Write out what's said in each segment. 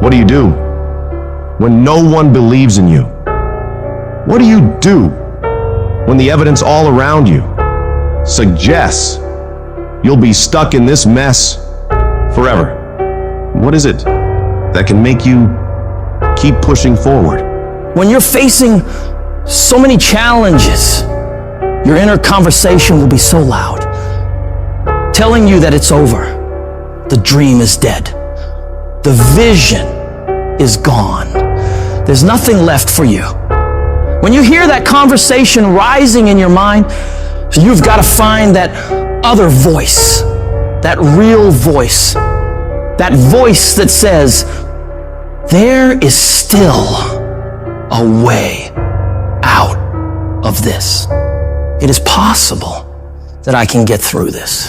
What do you do when no one believes in you? What do you do when the evidence all around you suggests you'll be stuck in this mess forever? What is it that can make you keep pushing forward? When you're facing so many challenges, your inner conversation will be so loud, telling you that it's over. The dream is dead. The vision is gone. There's nothing left for you. When you hear that conversation rising in your mind, you've got to find that other voice, that real voice, that voice that says, there is still a way out of this. It is possible that I can get through this.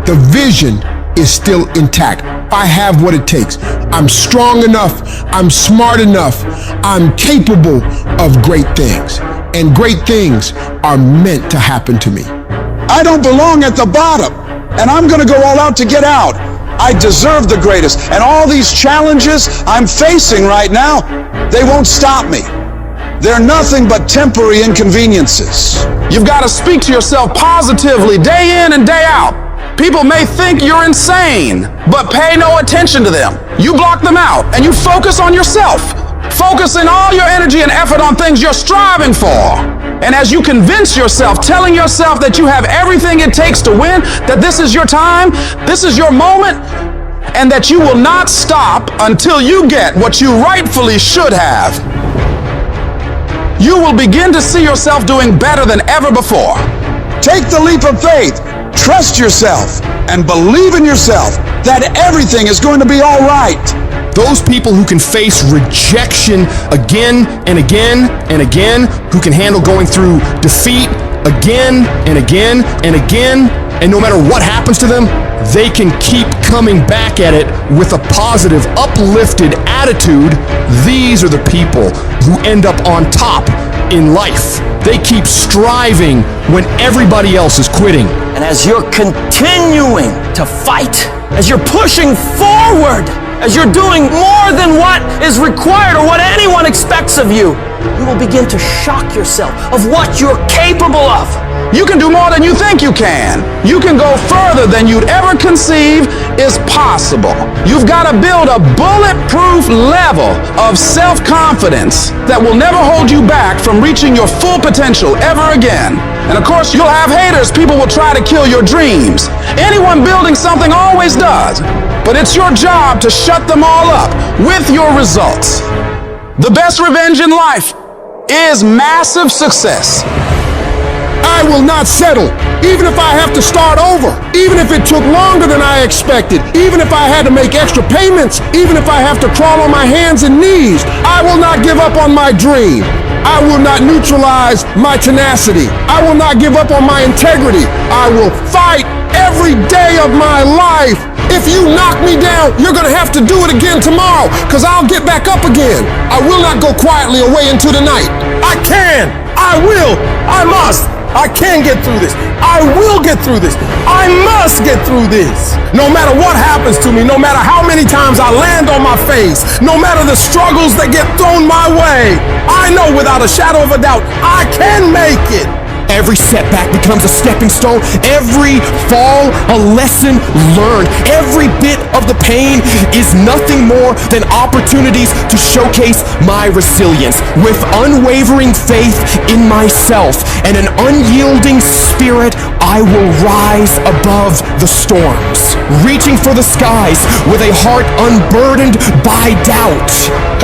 The vision is still intact. I have what it takes. I'm strong enough. I'm smart enough. I'm capable of great things. And great things are meant to happen to me. I don't belong at the bottom, and I'm going to go all out to get out. I deserve the greatest, and all these challenges I'm facing right now, they won't stop me. They're nothing but temporary inconveniences. You've got to speak to yourself positively day in and day out. People may think you're insane, but pay no attention to them. You block them out and you focus on yourself, focusing all your energy and effort on things you're striving for. And as you convince yourself, telling yourself that you have everything it takes to win, that this is your time, this is your moment, and that you will not stop until you get what you rightfully should have, you will begin to see yourself doing better than ever before. Take the leap of faith. Trust yourself and believe in yourself that everything is going to be all right. Those people who can face rejection again and again and again, who can handle going through defeat again and again and again, and no matter what happens to them, they can keep coming back at it with a positive, uplifted attitude. These are the people who end up on top in life. They keep striving when everybody else is quitting. And as you're continuing to fight, as you're pushing forward, as you're doing more than what is required or what anyone expects of you, you will begin to shock yourself of what you're capable of. You can do more than you think you can. You can go further than you'd ever conceive is possible. You've got to build a bulletproof level of self-confidence that will never hold you back from reaching your full potential ever again. And of course, you'll have haters. People will try to kill your dreams. Anyone building something always does. But it's your job to shut them all up with your results. The best revenge in life is massive success. I will not settle, even if I have to start over, even if it took longer than I expected, even if I had to make extra payments, even if I have to crawl on my hands and knees. I will not give up on my dream. I will not neutralize my tenacity. I will not give up on my integrity. I will fight every day of my life. If you knock me down, you're gonna have to do it again tomorrow, because I'll get back up again. I will not go quietly away into the night. I can, I will, I must. I can get through this. I will get through this. I must get through this. No matter what happens to me, no matter how many times I land on my face, no matter the struggles that get thrown my way, I know without a shadow of a doubt, I can make it. Every setback becomes a stepping stone. Every fall, a lesson learned. Every bit of the pain is nothing more than opportunities to showcase my resilience. With unwavering faith in myself and an unyielding spirit, I will rise above the storms, reaching for the skies with a heart unburdened by doubt.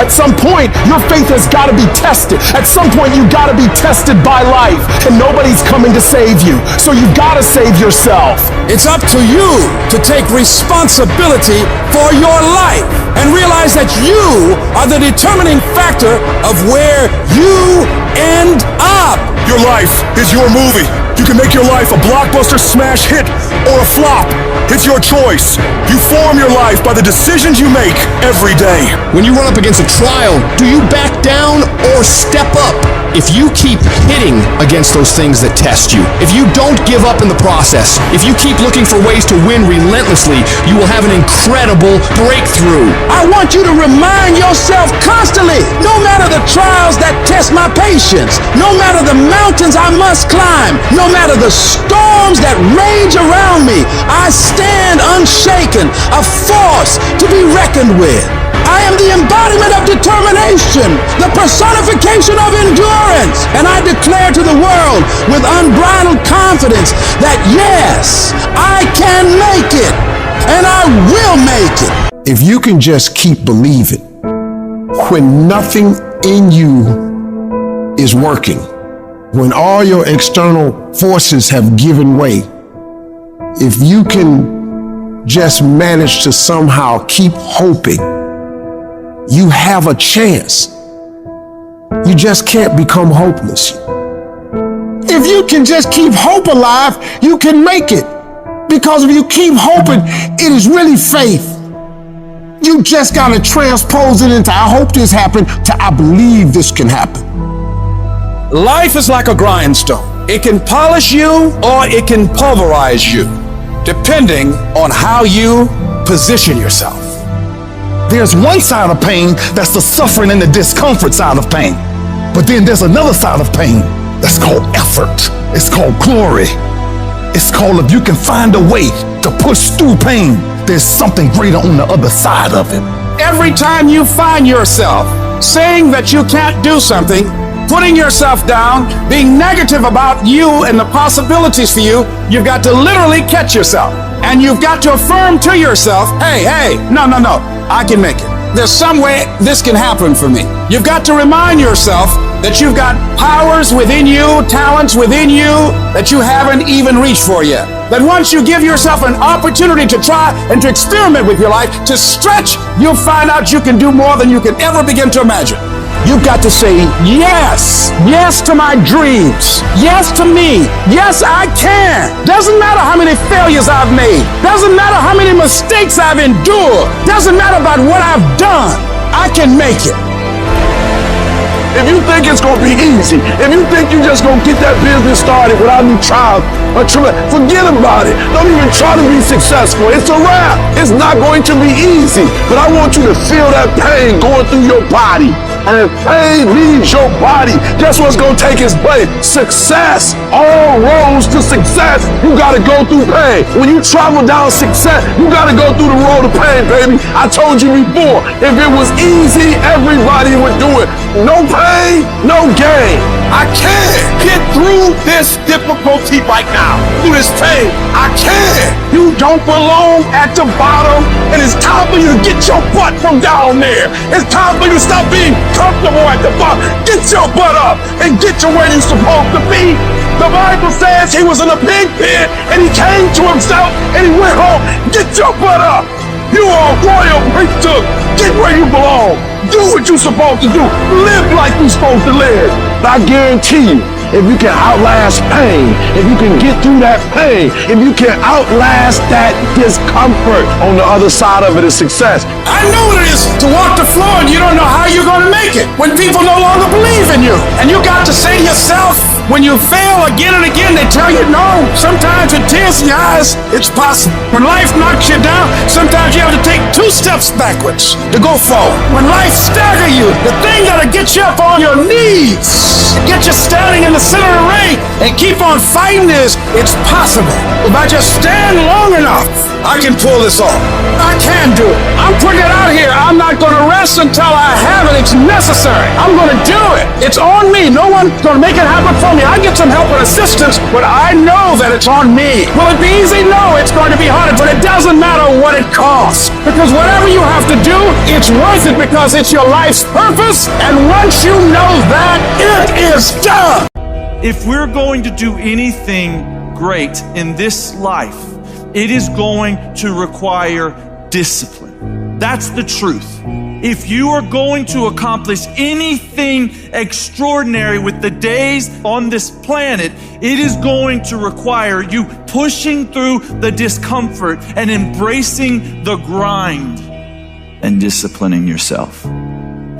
At some point, your faith has got to be tested. At some point, you got to be tested by life. And nobody's coming to save you, so you've got to save yourself. It's up to you to take responsibility for your life and realize that you are the determining factor of where you end up. Your life is your movie. You can make your life a blockbuster smash hit or a flop. It's your choice. You form your life by the decisions you make every day. When you run up against a trial, do you back down or step up? If you keep hitting against those things that test you, if you don't give up in the process, if you keep looking for ways to win relentlessly, you will have an incredible breakthrough. I want you to remind yourself constantly, no matter the trials that test my patience, no matter the mountains I must climb, no matter the storms that rage around me, I stand unshaken, a force to be reckoned with. I am the embodiment of determination, the personification of endurance, and I declare to the world with unbridled confidence that yes, I can make it, and I will make it. If you can just keep believing when nothing in you is working, when all your external forces have given way, if you can just manage to somehow keep hoping, you have a chance. You just can't become hopeless. If you can just keep hope alive, you can make it. Because if you keep hoping, it is really faith. You just gotta transpose it into I hope this happened to I believe this can happen. Life is like a grindstone. It can polish you or it can pulverize you, depending on how you position yourself. There's one side of pain that's the suffering and the discomfort side of pain. But then there's another side of pain that's called effort. It's called glory. It's called if you can find a way to push through pain, there's something greater on the other side of it. Every time you find yourself saying that you can't do something, putting yourself down, being negative about you and the possibilities for you, you've got to literally catch yourself. And you've got to affirm to yourself, hey, no, I can make it. There's some way this can happen for me. You've got to remind yourself that you've got powers within you, talents within you that you haven't even reached for yet. That once you give yourself an opportunity to try and to experiment with your life, to stretch, you'll find out you can do more than you can ever begin to imagine. You've got to say yes to my dreams, yes to me, yes I can. Doesn't matter how many failures I've made, doesn't matter how many mistakes I've endured, doesn't matter about what I've done, I can make it. If you think it's gonna be easy, if you think you're just gonna get that business started without any trials or tribulations, forget about it. Don't even try to be successful. It's a wrap. It's not going to be easy. But I want you to feel that pain going through your body. And if pain leaves your body, guess what's gonna take its place? Success. All roads to success, you gotta go through pain. When you travel down success, you gotta go through the road of pain, baby. I told you before, if it was easy, everybody would do it. No pain, no gain. I can get through this difficulty right now, through this pain. I can. You don't belong at the bottom, and it's time for you to get your butt from down there. It's time for you to stop being comfortable at the bottom. Get your butt up and get to where you're supposed to be. The Bible says he was in a pig pit, and he came to himself, and he went home. Get your butt up. You are a royal priesthood. Get where you belong. Do what you're supposed to do. Live like you're supposed to live. I guarantee you, if you can outlast pain, if you can get through that pain, if you can outlast that discomfort, on the other side of it is success. I know what it is to walk the floor and you don't know how you're going to make it when people no longer believe in you. And you got to say to yourself, when you fail again and again, they tell you no. Sometimes with tears in your eyes, it's possible. When life knocks you down, sometimes you have to take 2 steps backwards to go forward. When life staggers you, the thing that'll get you up on your knees, get you standing in the center of the ring and keep on fighting is, it's possible. If I just stand long enough, I can pull this off. I can do it. I'm putting it out here. I'm not going to rest until I have it. It's necessary. I'm going to do it. It's on me. No one's going to make it happen for me. I get some help and assistance, but I know that it's on me. Will it be easy? No, it's going to be harder, but it doesn't matter what it costs. Because whatever you have to do, it's worth it because it's your life's purpose. And once you know that, it is done. If we're going to do anything great in this life, it is going to require discipline. That's the truth. If you are going to accomplish anything extraordinary with the days on this planet, it is going to require you pushing through the discomfort and embracing the grind and disciplining yourself.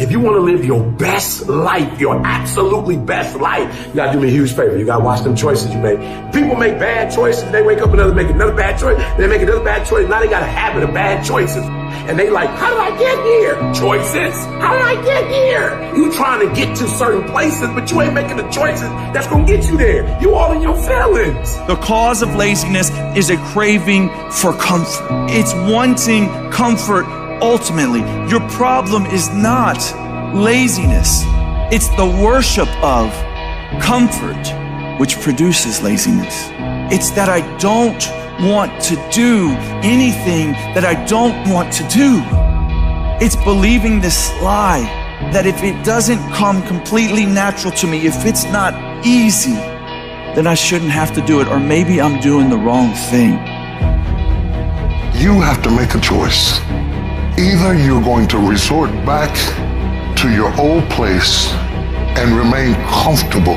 If you want to live your best life, your absolutely best life, you got to do me a huge favor. You got to watch them choices you make. People make bad choices. They wake up and make another bad choice. They make another bad choice. Now they got a habit of bad choices. And they like, how did I get here? Choices. How did I get here? You trying to get to certain places, but you ain't making the choices that's going to get you there. You all in your feelings. The cause of laziness is a craving for comfort. It's wanting comfort ultimately. Your problem is not laziness. It's the worship of comfort which produces laziness. It's that I don't want to do anything that I don't want to do. It's believing this lie that if it doesn't come completely natural to me, if it's not easy, then I shouldn't have to do it, or maybe I'm doing the wrong thing. You have to make a choice. Either you're going to resort back to your old place and remain comfortable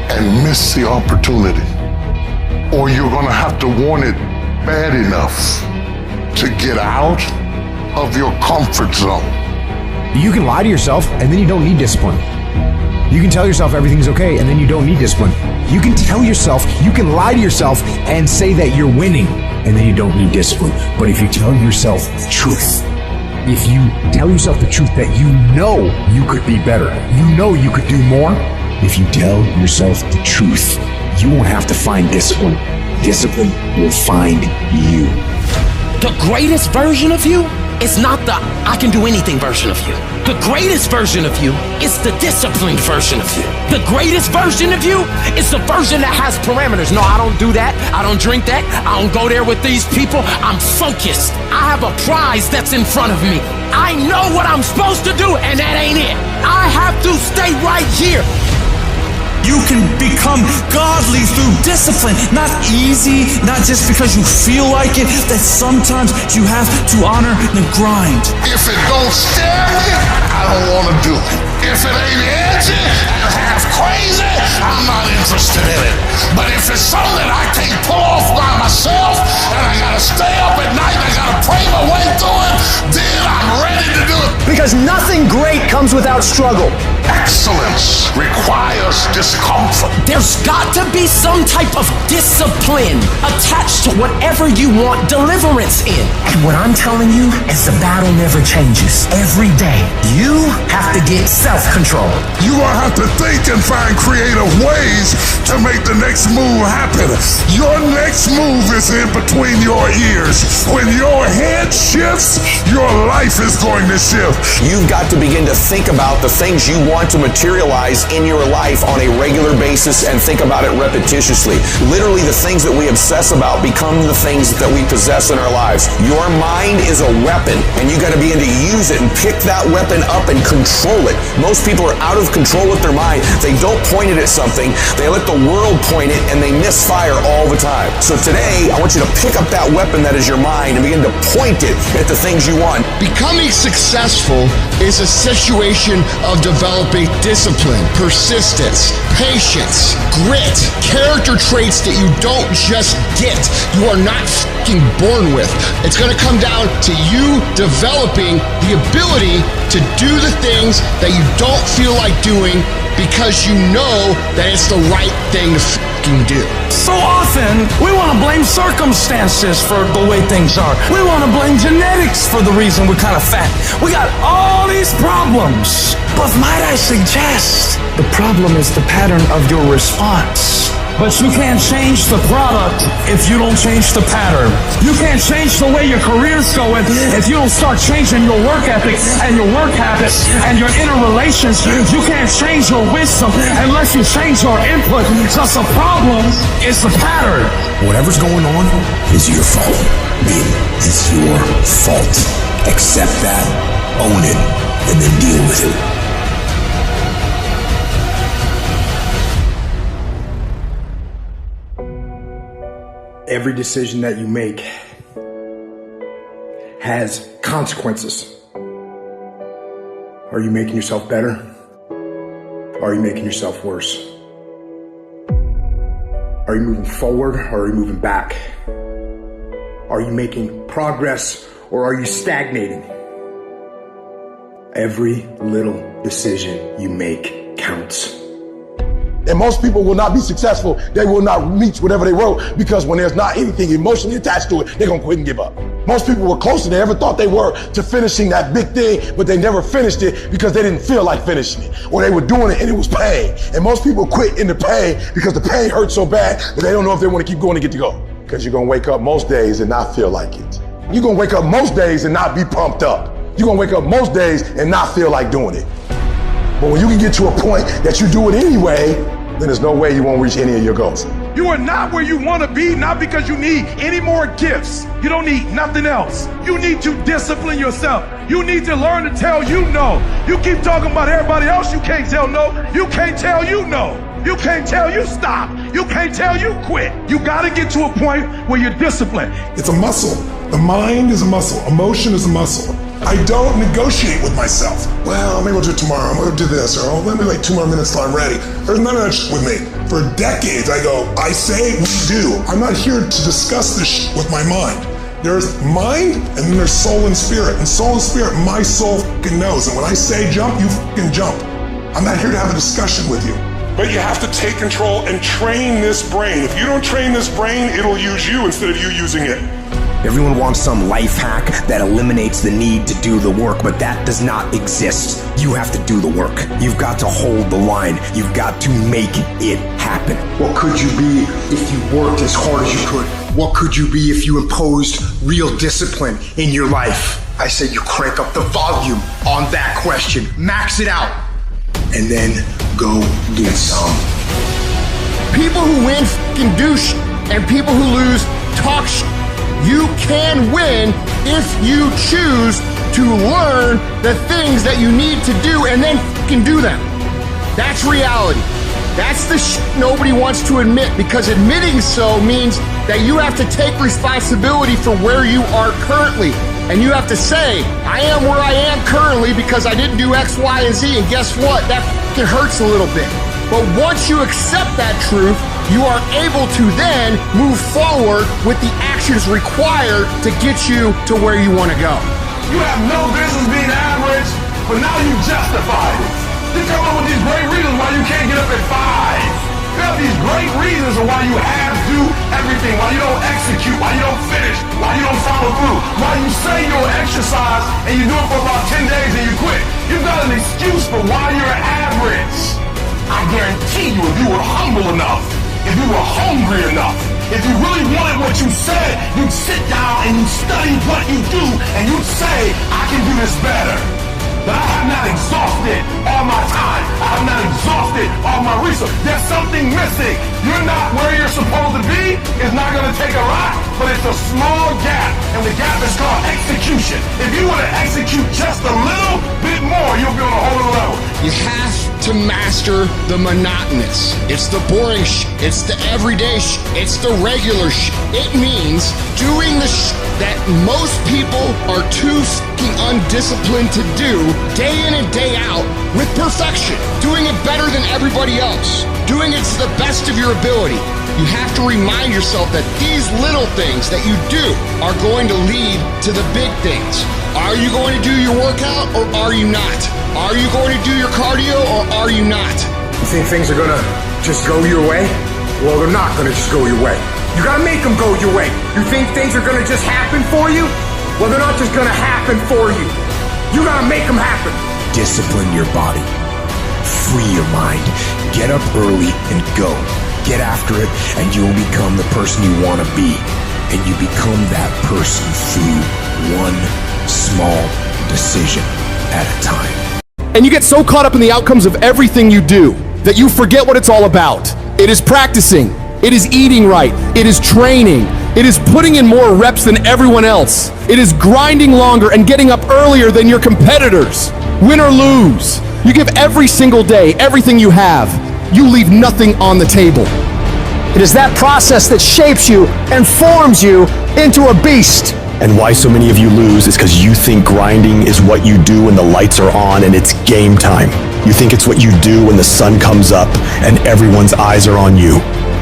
and miss the opportunity, or you're going to have to want it bad enough to get out of your comfort zone. You can lie to yourself and then you don't need discipline. You can tell yourself everything's okay and then you don't need discipline. You can tell yourself, you can lie to yourself and say that you're winning and then you don't need discipline. But if you tell yourself the truth, if you tell yourself the truth that you know you could be better, you know you could do more, if you tell yourself the truth, you won't have to find discipline. Discipline will find you. The greatest version of you is not the I can do anything version of you. The greatest version of you is the disciplined version of you. The greatest version of you is the version that has parameters. No, I don't do that. I don't drink that. I don't go there with these people. I'm focused. I have a prize that's in front of me. I know what I'm supposed to do, and that ain't it. I have to stay right here. You can become godly through discipline, not easy, not just because you feel like it, that sometimes you have to honor the grind. If it don't scare me, I don't want to do it. If it ain't edgy and half crazy, I'm not interested in it. But if it's something I can't pull off by myself and I gotta stay up at night and I gotta pray my way through it, then I'm ready to do it. Because nothing great comes without struggle. Excellence requires discomfort. There's got to be some type of discipline attached to whatever you want deliverance in. And what I'm telling you is the battle never changes. Every day, you have to get self-control. You will have to think and find creative ways to make the next move happen. Your next move is in between your ears. When your head shifts, your life is going to shift. You've got to begin to think about the things you want to materialize in your life on a regular basis and think about it repetitiously. Literally, the things that we obsess about become the things that we possess in our lives. Your mind is a weapon, and you got to begin to use it and pick that weapon up and control it. Most people are out of control with their mind. They don't point it at something. They let the world point it, and they misfire all the time. So today, I want you to pick up that weapon that is your mind and begin to point it at the things you want. Becoming successful is a situation of developing discipline, persistence, patience, grit, character traits that you don't just get. You are not fucking born with. It's going to come down to you developing the ability to do the things that you don't feel like doing because you know that it's the right thing to fucking do. So often, we want to blame circumstances for the way things are. We want to blame genetics for the reason we're kind of fat. We got all these problems. But might I suggest, the problem is the pattern of your response. But you can't change the product if you don't change the pattern. You can't change the way your career's going if you don't start changing your work ethic and your work habits and your inner relations. You can't change your wisdom unless you change your input. Because the problem is the pattern. Whatever's going on is your fault. It's your fault. Accept that, own it, and then deal with it. Every decision that you make has consequences. Are you making yourself better? Or are you making yourself worse? Are you moving forward or are you moving back? Are you making progress or are you stagnating? Every little decision you make counts. And most people will not be successful. They will not reach whatever they wrote because when there's not anything emotionally attached to it, they're gonna quit and give up. Most people were closer than they ever thought they were to finishing that big thing, but they never finished it because they didn't feel like finishing it. Or they were doing it and it was pain. And most people quit in the pain because the pain hurts so bad that they don't know if they want to keep going to get to go. Because you're gonna wake up most days and not feel like it. You're gonna wake up most days and not be pumped up. You're gonna wake up most days and not feel like doing it. But when you can get to a point that you do it anyway, then there's no way you won't reach any of your goals. You are not where you want to be, not because you need any more gifts. You don't need nothing else. You need to discipline yourself. You need to learn to tell you no. You keep talking about everybody else, you can't tell no. You can't tell you no. You can't tell you stop. You can't tell you quit. You got to get to a point where you're disciplined. It's a muscle. The mind is a muscle. Emotion is a muscle. I don't negotiate with myself. Well, maybe I'll do it tomorrow. I'm going to do this. Or let me like 2 more minutes till I'm ready. There's none of that shit with me. For decades, I go, I say, we do. I'm not here to discuss this shit with my mind. There's mind, and then there's soul and spirit. And soul and spirit, my soul fucking knows. And when I say jump, you fucking jump. I'm not here to have a discussion with you. But you have to take control and train this brain. If you don't train this brain, it'll use you instead of you using it. Everyone wants some life hack that eliminates the need to do the work, but that does not exist. You have to do the work. You've got to hold the line. You've got to make it happen. What could you be if you worked as hard as you could? What could you be if you imposed real discipline in your life? I say you crank up the volume on that question. Max it out. And then go get some. People who win fucking do shit, and people who lose talk shit. You can win if you choose to learn the things that you need to do and then fucking do them. That's reality. That's the shit nobody wants to admit, because admitting so means that you have to take responsibility for where you are currently. And you have to say, I am where I am currently because I didn't do X, Y, and Z. And guess what? That fucking hurts a little bit. But once you accept that truth, you are able to then move forward with the actions required to get you to where you want to go. You have no business being average, but now you justify it. You come up with these great reasons why you can't get up at 5. You have these great reasons of why you have to do everything, why you don't execute, why you don't finish, why you don't follow through, why you say you'll exercise and you do it for about 10 days and you quit. You've got an excuse for why you're average. I guarantee you, if you were humble enough, if you were hungry enough, if you really wanted what you said, you'd sit down and you'd study what you do and you'd say, I can do this better. But I have not exhausted all my time. I have not exhausted all my resources. There's something missing. You're not where you're supposed to be. It's not going to take a lot, but it's a small gap. And the gap is called execution. If you want to execute just a little bit more, you'll be on a whole other level. You have to master the monotonous. It's the boring shit. It's the everyday shit. It's the regular shit. It means doing the shit that most people are too fucking undisciplined to do day in and day out with perfection. Doing it better than everybody else. Doing it to the best of your ability. You have to remind yourself that these little things that you do are going to lead to the big things. Are you going to do your workout or are you not? Are you going to do your cardio or are you not? You think things are gonna just go your way? Well, they're not gonna just go your way. You gotta make them go your way. You think things are gonna just happen for you? Well, they're not just gonna happen for you. You gotta make them happen. Discipline your body. Free your mind. Get up early and go. Get after it, and you will become the person you want to be. And you become that person through one small decision at a time. And you get so caught up in the outcomes of everything you do that you forget what it's all about. It is practicing. It is eating right. It is training. It is putting in more reps than everyone else. It is grinding longer and getting up earlier than your competitors. Win or lose, you give every single day everything you have. You leave nothing on the table. It is that process that shapes you and forms you into a beast. And why so many of you lose is because you think grinding is what you do when the lights are on and it's game time. You think it's what you do when the sun comes up and everyone's eyes are on you.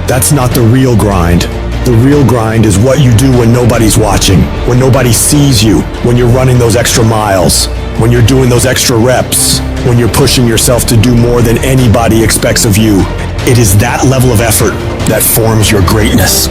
That's not the real grind. The real grind is what you do when nobody's watching, when nobody sees you, when you're running those extra miles. when you're doing those extra reps, when you're pushing yourself to do more than anybody expects of you. It is that level of effort that forms your greatness.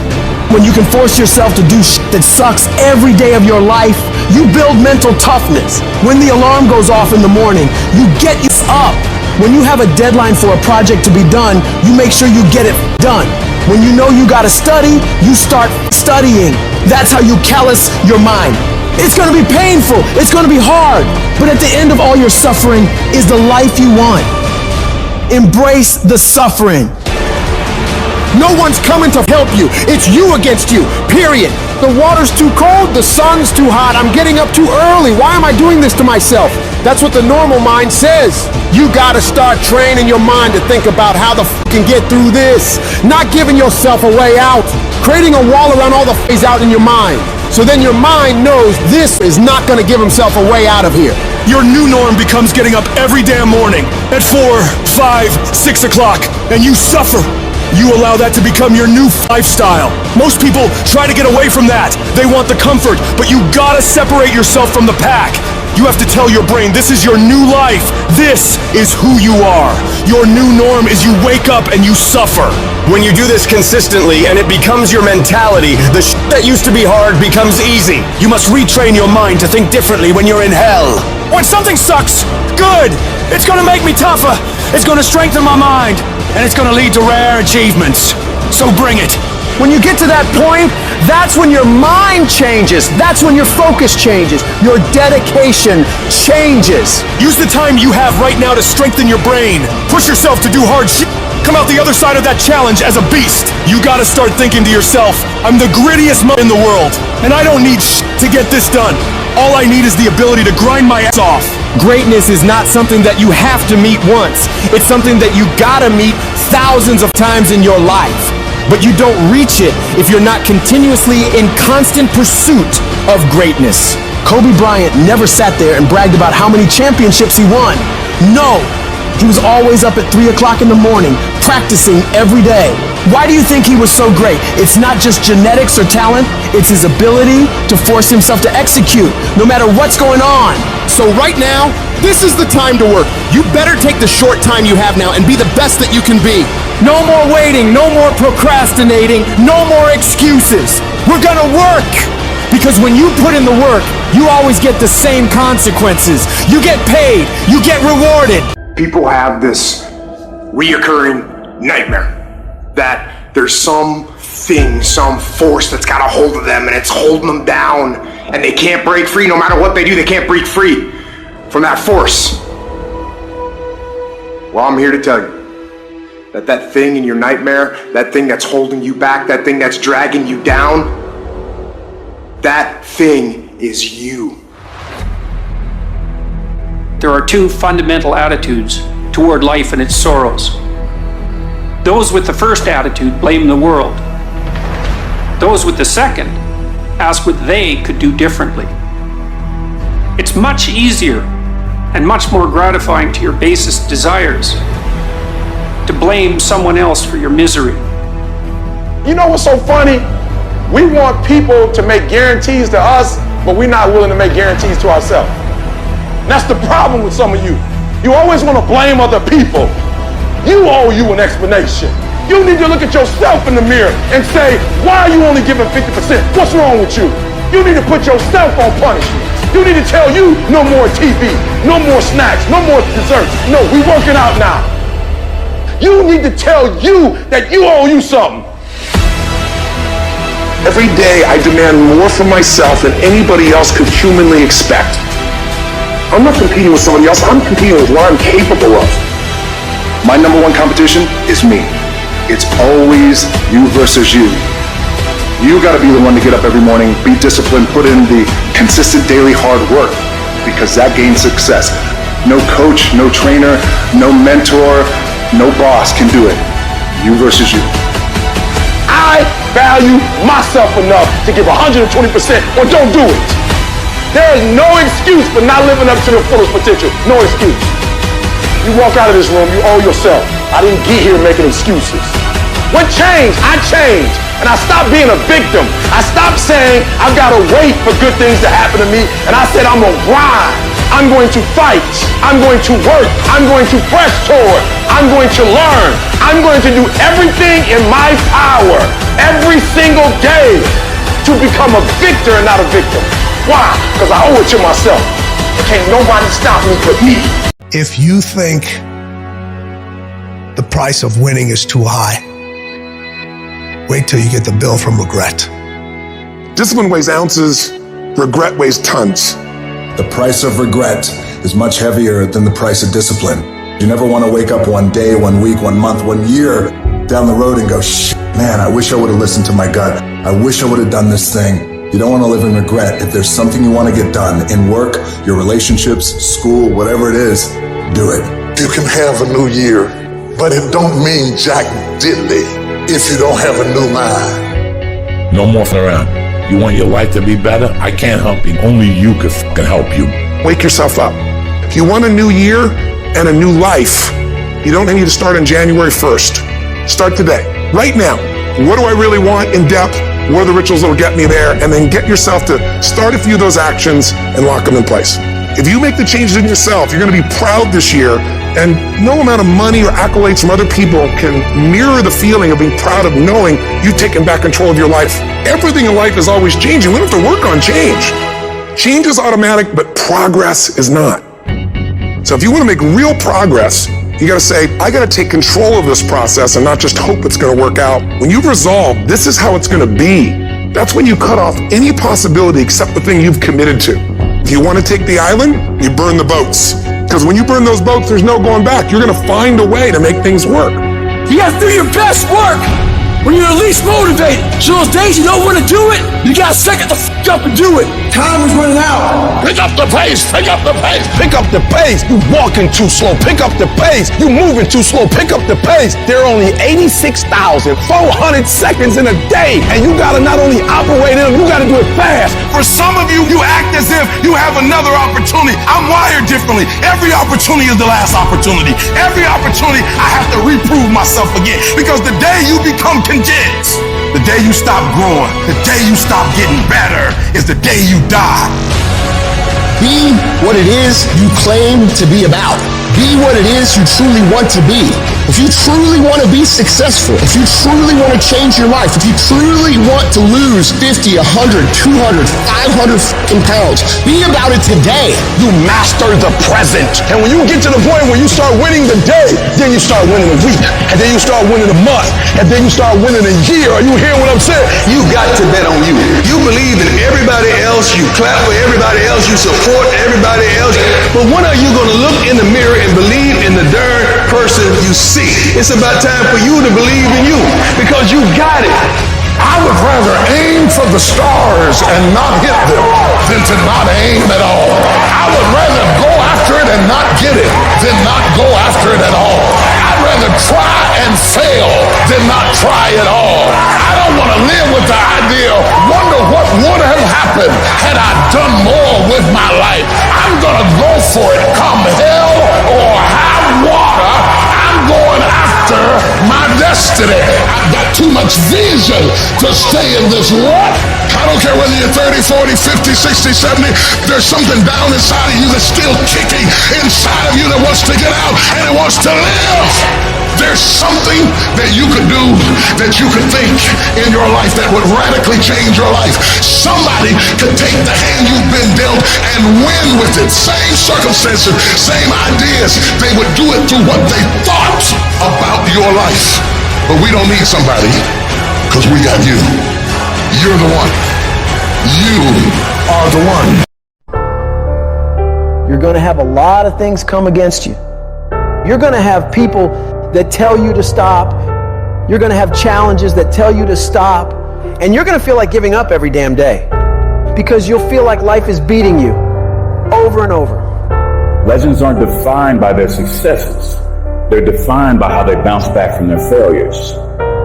When you can force yourself to do shit that sucks every day of your life, you build mental toughness. When the alarm goes off in the morning, you get up. When you have a deadline for a project to be done, you make sure you get it done. When you know you gotta study, you start studying. That's how you callous your mind. It's gonna be painful, it's gonna be hard, but at the end of all your suffering is the life you want. Embrace the suffering. No one's coming to help you. It's you against you, period. The water's too cold, the sun's too hot, I'm getting up too early. Why am I doing this to myself? That's what the normal mind says. You gotta start training your mind to think about how the can get through this. Not giving yourself a way out. Creating a wall around all the ways out in your mind. So then your mind knows this is not gonna give himself a way out of here. Your new norm becomes getting up every damn morning at 4, 5, 6 o'clock, and you suffer. You allow that to become your new lifestyle. Most people try to get away from that. They want the comfort, but you gotta separate yourself from the pack. You have to tell your brain, this is your new life. This is who you are. Your new norm is you wake up and you suffer. When you do this consistently and it becomes your mentality, the shit that used to be hard becomes easy. You must retrain your mind to think differently when you're in hell. When something sucks, good. It's gonna make me tougher. It's gonna strengthen my mind. And it's gonna lead to rare achievements. So bring it. When you get to that point, that's when your mind changes. That's when your focus changes. Your dedication changes. Use the time you have right now to strengthen your brain. Push yourself to do hard shit. Come out the other side of that challenge as a beast. You gotta start thinking to yourself, I'm the grittiest in the world, and I don't need shit to get this done. All I need is the ability to grind my ass off. Greatness is not something that you have to meet once. It's something that you gotta meet thousands of times in your life. But you don't reach it if you're not continuously in constant pursuit of greatness. Kobe Bryant never sat there and bragged about how many championships he won. No, he was always up at 3 o'clock in the morning, practicing every day. Why do you think he was so great? It's not just genetics or talent, it's his ability to force himself to execute, no matter what's going on. So right now, this is the time to work. You better take the short time you have now and be the best that you can be. No more waiting, no more procrastinating, no more excuses. We're gonna work! Because when you put in the work, you always get the same consequences. You get paid, you get rewarded. People have this reoccurring nightmare that there's something, some force that's got a hold of them and it's holding them down and they can't break free. No matter what they do, they can't break free from that force. Well, I'm here to tell you that that thing in your nightmare, that thing that's holding you back, that thing that's dragging you down, that thing is you. There are two fundamental attitudes toward life and its sorrows. Those with the first attitude blame the world. Those with the second ask what they could do differently. It's much easier and much more gratifying to your basest desires to blame someone else for your misery. You know what's so funny? We want people to make guarantees to us, but we're not willing to make guarantees to ourselves. And that's the problem with some of you. You always want to blame other people. You owe you an explanation. You need to look at yourself in the mirror and say, why are you only giving 50%? What's wrong with you? You need to put yourself on punishment. You need to tell you no more TV, no more snacks, no more desserts. No, we working out now. You need to tell you that you owe you something. Every day I demand more from myself than anybody else could humanly expect. I'm not competing with somebody else, I'm competing with what I'm capable of. My number one competition is me. It's always you versus you. You gotta be the one to get up every morning, be disciplined, put in the consistent daily hard work, because that gains success. No coach, no trainer, no mentor, no boss can do it. You versus you. I value myself enough to give 120% or don't do it. There is no excuse for not living up to your fullest potential. No excuse. You walk out of this room, you owe yourself. I didn't get here making excuses. What changed? I changed. And I stopped being a victim. I stopped saying I've got to wait for good things to happen to me. And I said I'm gonna grind. I'm going to fight. I'm going to work. I'm going to press toward. I'm going to learn. I'm going to do everything in my power every single day to become a victor and not a victim. Why? Because I owe it to myself. Can't nobody stop me but me. If you think the price of winning is too high, wait till you get the bill from regret. Discipline weighs ounces, regret weighs tons. The price of regret is much heavier than the price of discipline. You never want to wake up one day, 1 week, 1 month, 1 year down the road and go, man, I wish I would have listened to my gut. I wish I would have done this thing. You don't want to live in regret. If there's something you want to get done in work, your relationships, school, whatever it is, do it. You can have a new year, but it don't mean jack diddly if you don't have a new mind. No more around. You want your life to be better? I can't help you. Only you can help you. Wake yourself up. If you want a new year and a new life, you don't need to start on January 1st. Start today, right now. What do I really want in depth? What are the rituals that will get me there? And then get yourself to start a few of those actions and lock them in place. If you make the changes in yourself, you're going to be proud this year, and no amount of money or accolades from other people can mirror the feeling of being proud of knowing you've taken back control of your life. Everything in life is always changing. We don't have to work on change. Change is automatic, but progress is not. So if you want to make real progress, you got to say, I got to take control of this process and not just hope it's going to work out. When you've resolved, this is how it's going to be, that's when you cut off any possibility except the thing you've committed to. If you want to take the island, you burn the boats. Because when you burn those boats, there's no going back. You're going to find a way to make things work. You got to do your best work when you're the least motivated. So those days you don't want to do it, you got to suck it the f up and do it. Time is running out. Pick up the pace, pick up the pace, pick up the pace. You walking too slow, pick up the pace. You moving too slow, pick up the pace. There are only 86,400 seconds in a day, and you gotta not only operate in them, you gotta do it fast. For some of you, you act as if you have another opportunity. I'm wired differently. Every opportunity is the last opportunity. Every opportunity, I have to reprove myself again. Because the day you become convinced, the day you stop growing, the day you stop getting better, is the day you die. Be what it is you claim to be about. Be what it is you truly want to be. If you truly want to be successful, if you truly want to change your life, if you truly want to lose 50, 100, 200, 500 pounds, be about it today. You master the present. And when you get to the point where you start winning the day, then you start winning a week, and then you start winning a month, and then you start winning a year. Are you hearing what I'm saying? You got to bet on you. You believe in everybody else, you clap for everybody else, you support everybody else. But when are you going to look in the mirror and believe in the darn person you see? It's about time for you to believe in you, because you got it. I would rather aim for the stars and not hit them than to not aim at all. I would rather go after it and not get it than not go after it at all. I'd rather try and fail than not try at all. I don't want to live with the idea, wonder what would have happened had I done more with my life. I'm going to go for it, come hell or high water. I'm going after my destiny. I've got too much vision to stay in this rut. I don't care whether you're 30, 40, 50, 60, 70. There's something down inside of you that's still kicking inside of you that wants to get out and it wants to live. There's something that you could do, that you could think in your life that would radically change your life. Somebody could take the hand you've been dealt and win with it. Same circumstances, same ideas. They would do it through what they thought about your life. But we don't need somebody, because we got you. You're the one. You are the one. You're going to have a lot of things come against you. You're going to have people that tell you to stop. You're going to have challenges that tell you to stop. And you're going to feel like giving up every damn day, because you'll feel like life is beating you over and over. Legends aren't defined by their successes. They're defined by how they bounce back from their failures.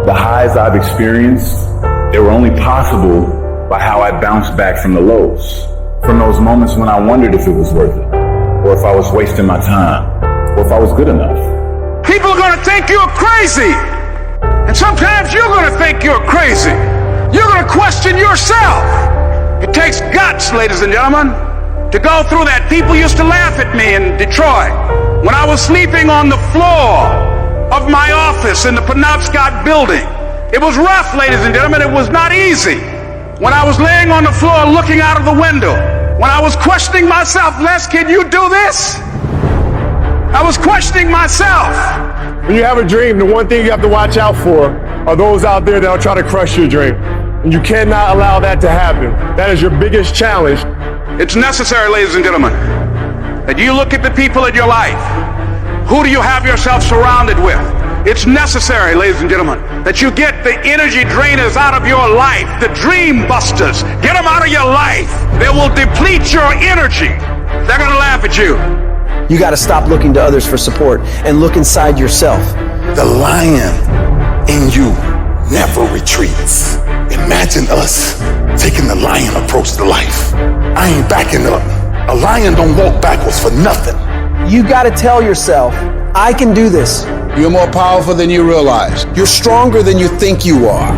The highs I've experienced, they were only possible by how I bounced back from the lows. From those moments when I wondered if it was worth it, or if I was wasting my time, or if I was good enough. People are going to think you're crazy. And sometimes you're going to think you're crazy. You're going to question yourself. It takes guts, ladies and gentlemen, to go through that. People used to laugh at me in Detroit when I was sleeping on the floor of my office in the Penobscot building. It was rough, ladies and gentlemen. It was not easy. When I was laying on the floor looking out of the window, when I was questioning myself, Les, can you do this? I was questioning myself. When you have a dream, the one thing you have to watch out for are those out there that will try to crush your dream. And you cannot allow that to happen. That is your biggest challenge. It's necessary, ladies and gentlemen, that you look at the people in your life. Who do you have yourself surrounded with? It's necessary, ladies and gentlemen, that you get the energy drainers out of your life, the dream busters. Get them out of your life. They will deplete your energy. They're going to laugh at you. You got to stop looking to others for support and look inside yourself. The lion in you never retreats. Imagine us taking the lion approach to life. I ain't backing up. A lion don't walk backwards for nothing. You got to tell yourself, I can do this. You're more powerful than you realize. You're stronger than you think you are.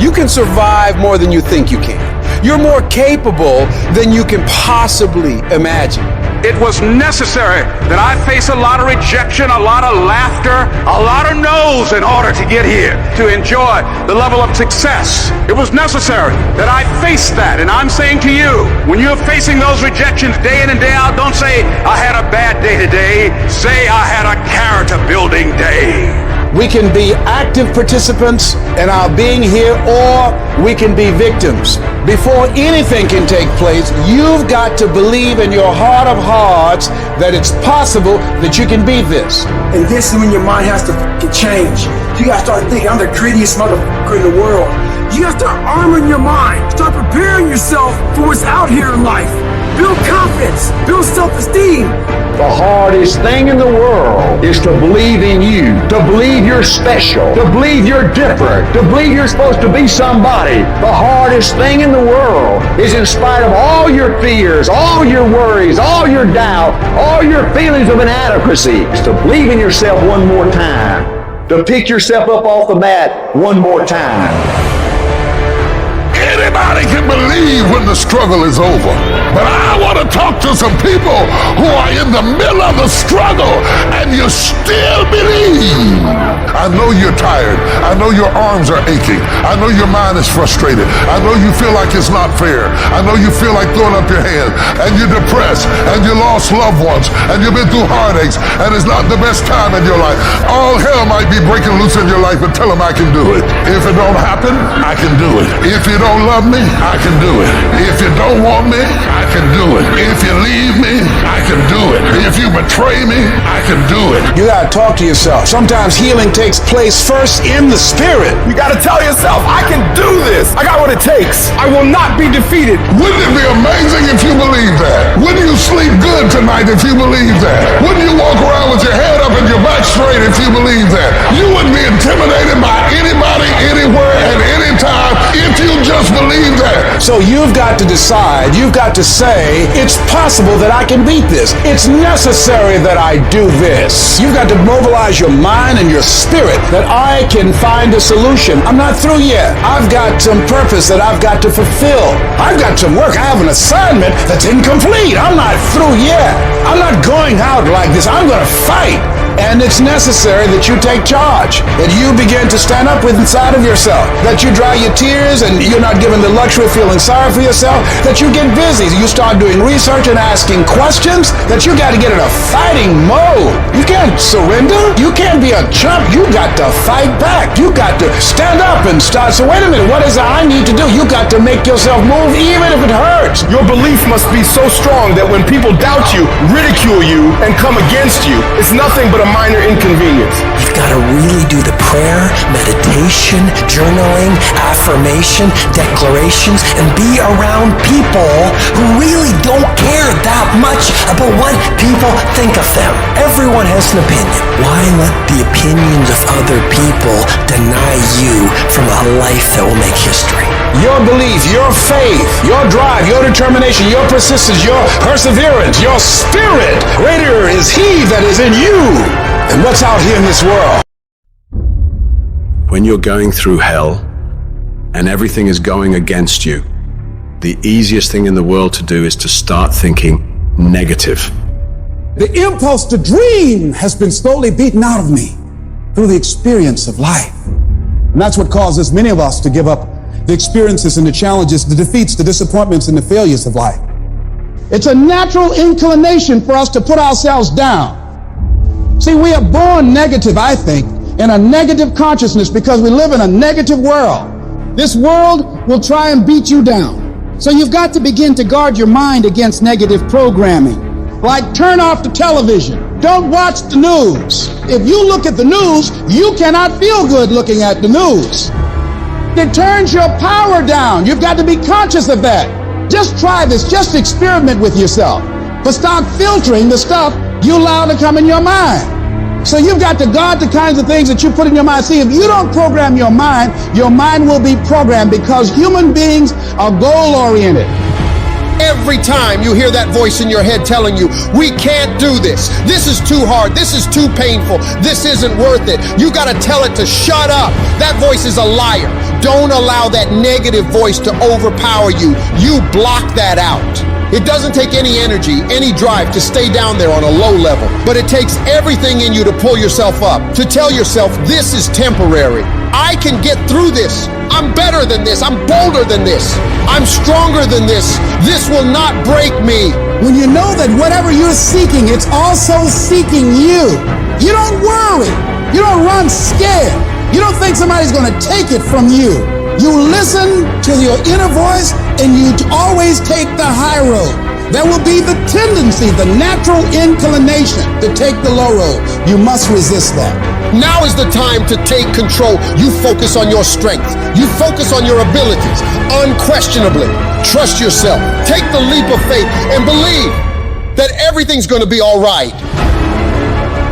You can survive more than you think you can. You're more capable than you can possibly imagine. It was necessary that I face a lot of rejection, a lot of laughter, a lot of no's in order to get here, to enjoy the level of success. It was necessary that I face that. And I'm saying to you, when you're facing those rejections day in and day out, don't say, I had a bad day today. Say, I had a character building day. We can be active participants in our being here, or we can be victims. Before anything can take place, you've got to believe in your heart of hearts that it's possible that you can be this. And this is when your mind has to change. You gotta start thinking, I'm the greediest motherfucker in the world. You gotta start arming your mind. Start preparing yourself for what's out here in life. Build confidence, build self-esteem. The hardest thing in the world is to believe in you, to believe you're special, to believe you're different, to believe you're supposed to be somebody. The hardest thing in the world is, in spite of all your fears, all your worries, all your doubt, all your feelings of inadequacy, is to believe in yourself one more time, to pick yourself up off the mat one more time. Anybody can believe when the struggle is over. But I want to talk to some people who are in the middle of the struggle and you still believe. I know you're tired. I know your arms are aching. I know your mind is frustrated. I know you feel like it's not fair. I know you feel like throwing up your hands, and you're depressed, and you lost loved ones, and you've been through heartaches, and it's not the best time in your life. All hell might be breaking loose in your life, but tell them I can do it. If it don't happen, I can do it. If you don't love me, I can do it. If you don't want me, I can do it. If you leave me, I can do it. If you betray me, I can do it. You gotta talk to yourself. Sometimes healing takes place first in the spirit. You gotta tell yourself, I can do this. I got what it takes. I will not be defeated. Wouldn't it be amazing if you believe that? Wouldn't you sleep good tonight if you believe that? Wouldn't you walk around with your head up and your back straight if you believe that? You wouldn't be intimidated by anybody, anywhere, at any time if you just believe that. So you've got to decide, you've got to say, it's possible that I can beat this. It's necessary that I do this. You've got to mobilize your mind and your spirit that I can find a solution. I'm not through yet. I've got some purpose that I've got to fulfill. I've got some work. I have an assignment that's incomplete. I'm not through yet. I'm not going out like this. I'm going to fight. And it's necessary that you take charge, that you begin to stand up with inside of yourself, that you dry your tears and you're not given the luxury of feeling sorry for yourself, that you get busy, you start doing research and asking questions, that you got to get in a fighting mode. You can't surrender. You can't be a chump. You got to fight back. You got to stand up and start. So wait a minute, what is it I need to do? You got to make yourself move even if it hurts. Your belief must be so strong that when people doubt you, ridicule you, and come against you, it's nothing but a minor inconvenience. You've got to really do the prayer, meditation, journaling, affirmation, declarations, and be around people who really don't care that much about what people think of them. Everyone has an opinion. Why let the opinions of other people deny you from a life that will make history? Your belief, your faith, your drive, your determination, your persistence, your perseverance, your spirit. Greater is He that is in you than what's out here in this world. When you're going through hell and everything is going against you, the easiest thing in the world to do is to start thinking negative. The impulse to dream has been slowly beaten out of me through the experience of life. And that's what causes many of us to give up the experiences and the challenges, the defeats, the disappointments, and the failures of life. It's a natural inclination for us to put ourselves down. See, we are born negative, I think, in a negative consciousness because we live in a negative world. This world will try and beat you down. So you've got to begin to guard your mind against negative programming. Like turn off the television. Don't watch the news. If you look at the news, you cannot feel good looking at the news. It turns your power down. You've got to be conscious of that. Just try this. Just experiment with yourself. But start filtering the stuff you allow to come in your mind. So you've got to guard the kinds of things that you put in your mind. See, if you don't program your mind will be programmed because human beings are goal-oriented. Every time you hear that voice in your head telling you, we can't do this, this is too hard, this is too painful, this isn't worth it, you gotta tell it to shut up. That voice is a liar. Don't allow that negative voice to overpower you. You block that out. It doesn't take any energy, any drive to stay down there on a low level, but it takes everything in you to pull yourself up, to tell yourself this is temporary. I can get through this. I'm better than this. I'm bolder than this. I'm stronger than this. This will not break me. When you know that whatever you're seeking, it's also seeking you. You don't worry. You don't run scared. You don't think somebody's going to take it from you. You listen to your inner voice and you always take the high road. There will be the tendency, the natural inclination to take the low road. You must resist that. Now is the time to take control. You focus on your strength. You focus on your abilities. Unquestionably, trust yourself. Take the leap of faith and believe that everything's going to be all right.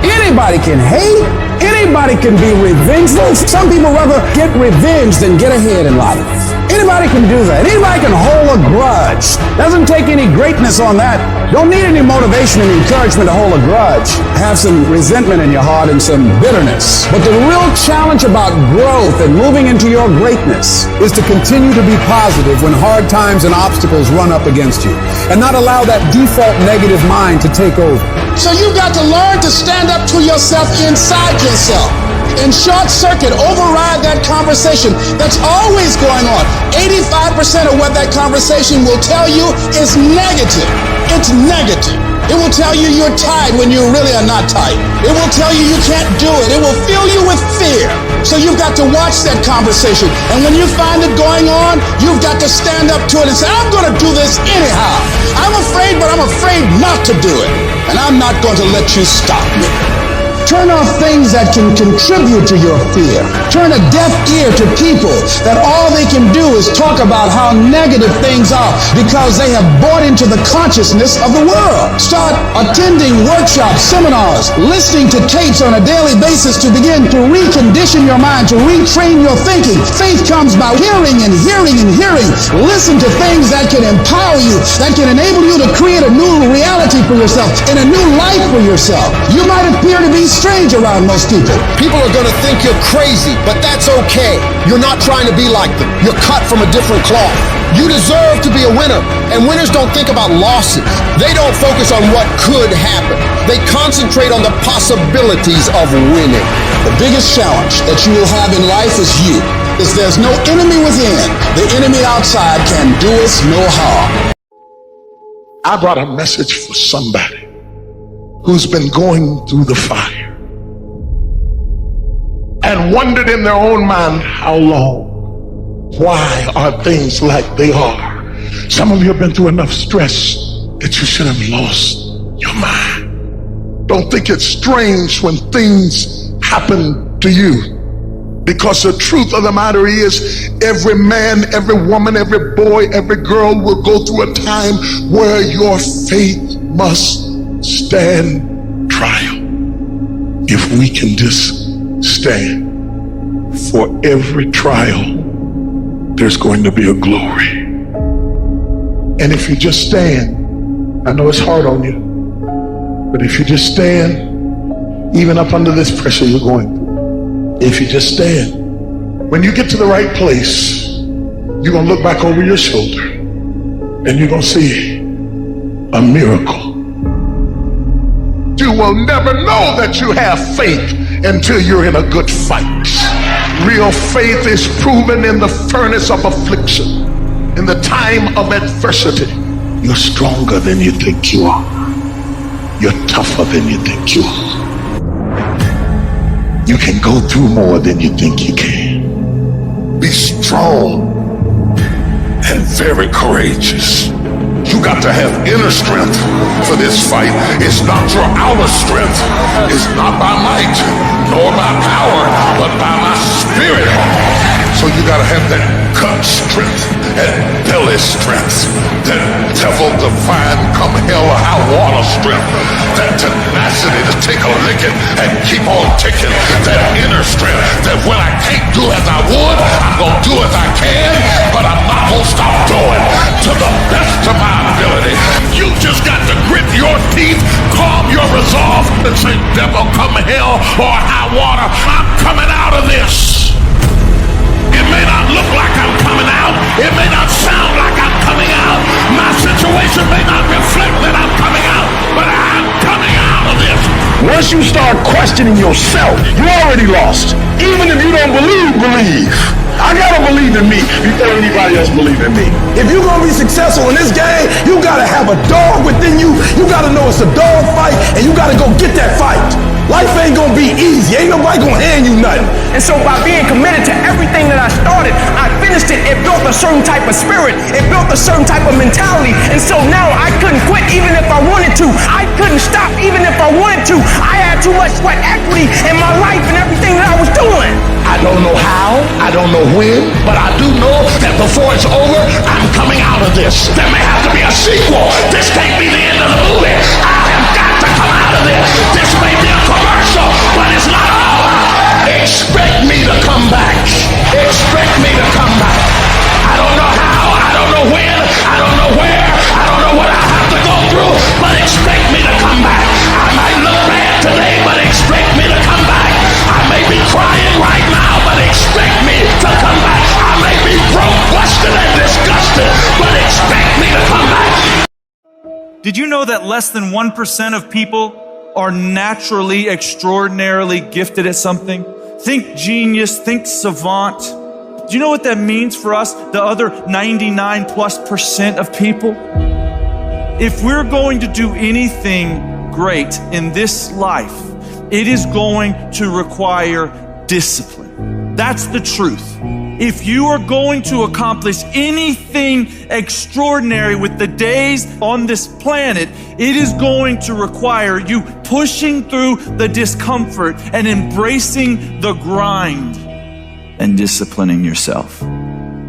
Anybody can hate. Anybody can be revengeful. Some people rather get revenge than get ahead in life. Anybody can do that. Anybody can hold a grudge. Doesn't take any greatness on that. Don't need any motivation and encouragement to hold a grudge. Have some resentment in your heart and some bitterness. But the real challenge about growth and moving into your greatness is to continue to be positive when hard times and obstacles run up against you and not allow that default negative mind to take over. So you've got to learn to stand up to yourself inside yourself and short circuit, override that conversation that's always going on. 85% of what that conversation will tell you is negative. It's negative. It will tell you you're tired when you really are not tired. It will tell you you can't do it. It will fill you with fear. So you've got to watch that conversation. And when you find it going on, you've got to stand up to it and say, I'm going to do this anyhow. I'm afraid, but I'm afraid not to do it. And I'm not going to let you stop me. Turn off things that can contribute to your fear. Turn a deaf ear to people that all they can do is talk about how negative things are because they have bought into the consciousness of the world. Start attending workshops, seminars, listening to tapes on a daily basis to begin to recondition your mind, to retrain your thinking. Faith comes by hearing and hearing and hearing. Listen to things that can empower you, that can enable you to create a new reality for yourself and a new life for yourself. You might appear to be strange around most people. People are going to think you're crazy, but that's okay. You're not trying to be like them. You're cut from a different cloth. You deserve to be a winner. And winners don't think about losses. They don't focus on what could happen. They concentrate on the possibilities of winning. The biggest challenge that you will have in life is you. Is there's no enemy within. The enemy outside can do us no harm. I brought a message for somebody who's been going through the fire and wondered in their own mind, how long? Why are things like they are? Some of you have been through enough stress that you should have lost your mind. Don't think it's strange when things happen to you, because the truth of the matter is every man, every woman, every boy, every girl will go through a time where your faith must stand trial. If we can just stand, for every trial there's going to be a glory. And if you just stand, I know it's hard on you, but if you just stand, even up under this pressure you're going through, if you just stand, when you get to the right place, you're going to look back over your shoulder and you're going to see a miracle. You will never know that you have faith until you're in a good fight. Real faith is proven in the furnace of affliction. In the time of adversity, you're stronger than you think you are. You're tougher than you think you are. You can go through more than you think you can. Be strong and very courageous. You got to have inner strength for this fight. It's not your outer strength. It's not by might, nor by power, but by my spirit. So you got to have that gut strength, that belly strength, that devil-defying come hell or high water strength, that tenacity to take a licking and keep on ticking, that inner strength, that when I can't do as I would, I'm going to do as I can, but I'm not going to stop doing to the best of my ability. You just got to grit your teeth, calm your resolve, and say, devil come hell or high water, I'm coming out of this. It may not look like I'm coming out. It may not sound like I'm coming out. My situation may not reflect that I'm coming out, but I'm coming out of this. Once you start questioning yourself, you already lost. Even if you don't believe. I gotta believe in me before anybody else believe in me. If you're gonna be successful in this game, you gotta have a dog within you. You gotta know it's a dog fight, and you gotta go get that fight. Life ain't gonna be easy. Ain't nobody gonna hand you nothing. And so by being committed to everything that I started, I finished it. It built a certain type of spirit. It built a certain type of mentality. And so now I couldn't quit even if I wanted to. I couldn't stop even if I wanted to. I had too much sweat equity in my life and everything that I was doing. I don't know how, I don't know when, but I do know that before it's over, I'm coming out of this. There may have to be a sequel. This can't be the end of the movie. I have got to come out of this. This may be a commercial, but it's not over. Expect me to come back. Expect me to come back. I don't know how, I don't know when, I don't know where, I don't know what I have to go through, but expect me to come back. I might look bad today, but expect me to come back. I may be crying right now, but expect me to come back. I may be broke, busted, and disgusted, but expect me to come back. Did you know that less than 1% of people are naturally, extraordinarily gifted at something? Think genius, think savant. Do you know what that means for us, the other 99+% of people? If we're going to do anything great in this life, it is going to require discipline. That's the truth. If you are going to accomplish anything extraordinary with the days on this planet, it is going to require you pushing through the discomfort and embracing the grind and disciplining yourself.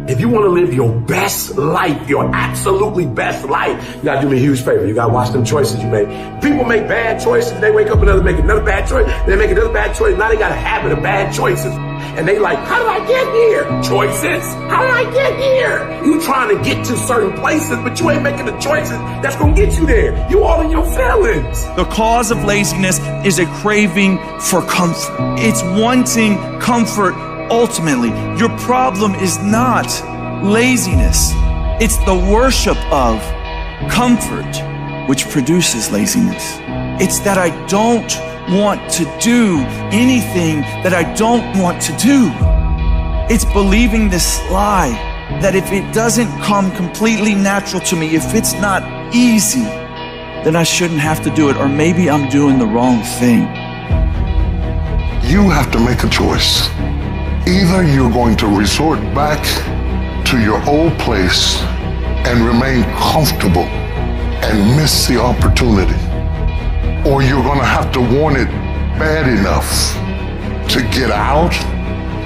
If you want to live your best life, your absolutely best life, you got to do me a huge favor. You got to watch them choices you make. People make bad choices. They wake up and make another bad choice. They make another bad choice. Now they got a habit of bad choices. And they like, how did I get here? Choices. How did I get here? You trying to get to certain places, but you ain't making the choices that's going to get you there. You all in your feelings. The cause of laziness is a craving for comfort. It's wanting comfort. Ultimately, your problem is not laziness. It's the worship of comfort which produces laziness. It's that I don't want to do anything that I don't want to do. It's believing this lie that if it doesn't come completely natural to me, if it's not easy, then I shouldn't have to do it, or maybe I'm doing the wrong thing. You have to make a choice. Either you're going to resort back to your old place and remain comfortable and miss the opportunity, or you're going to have to want it bad enough to get out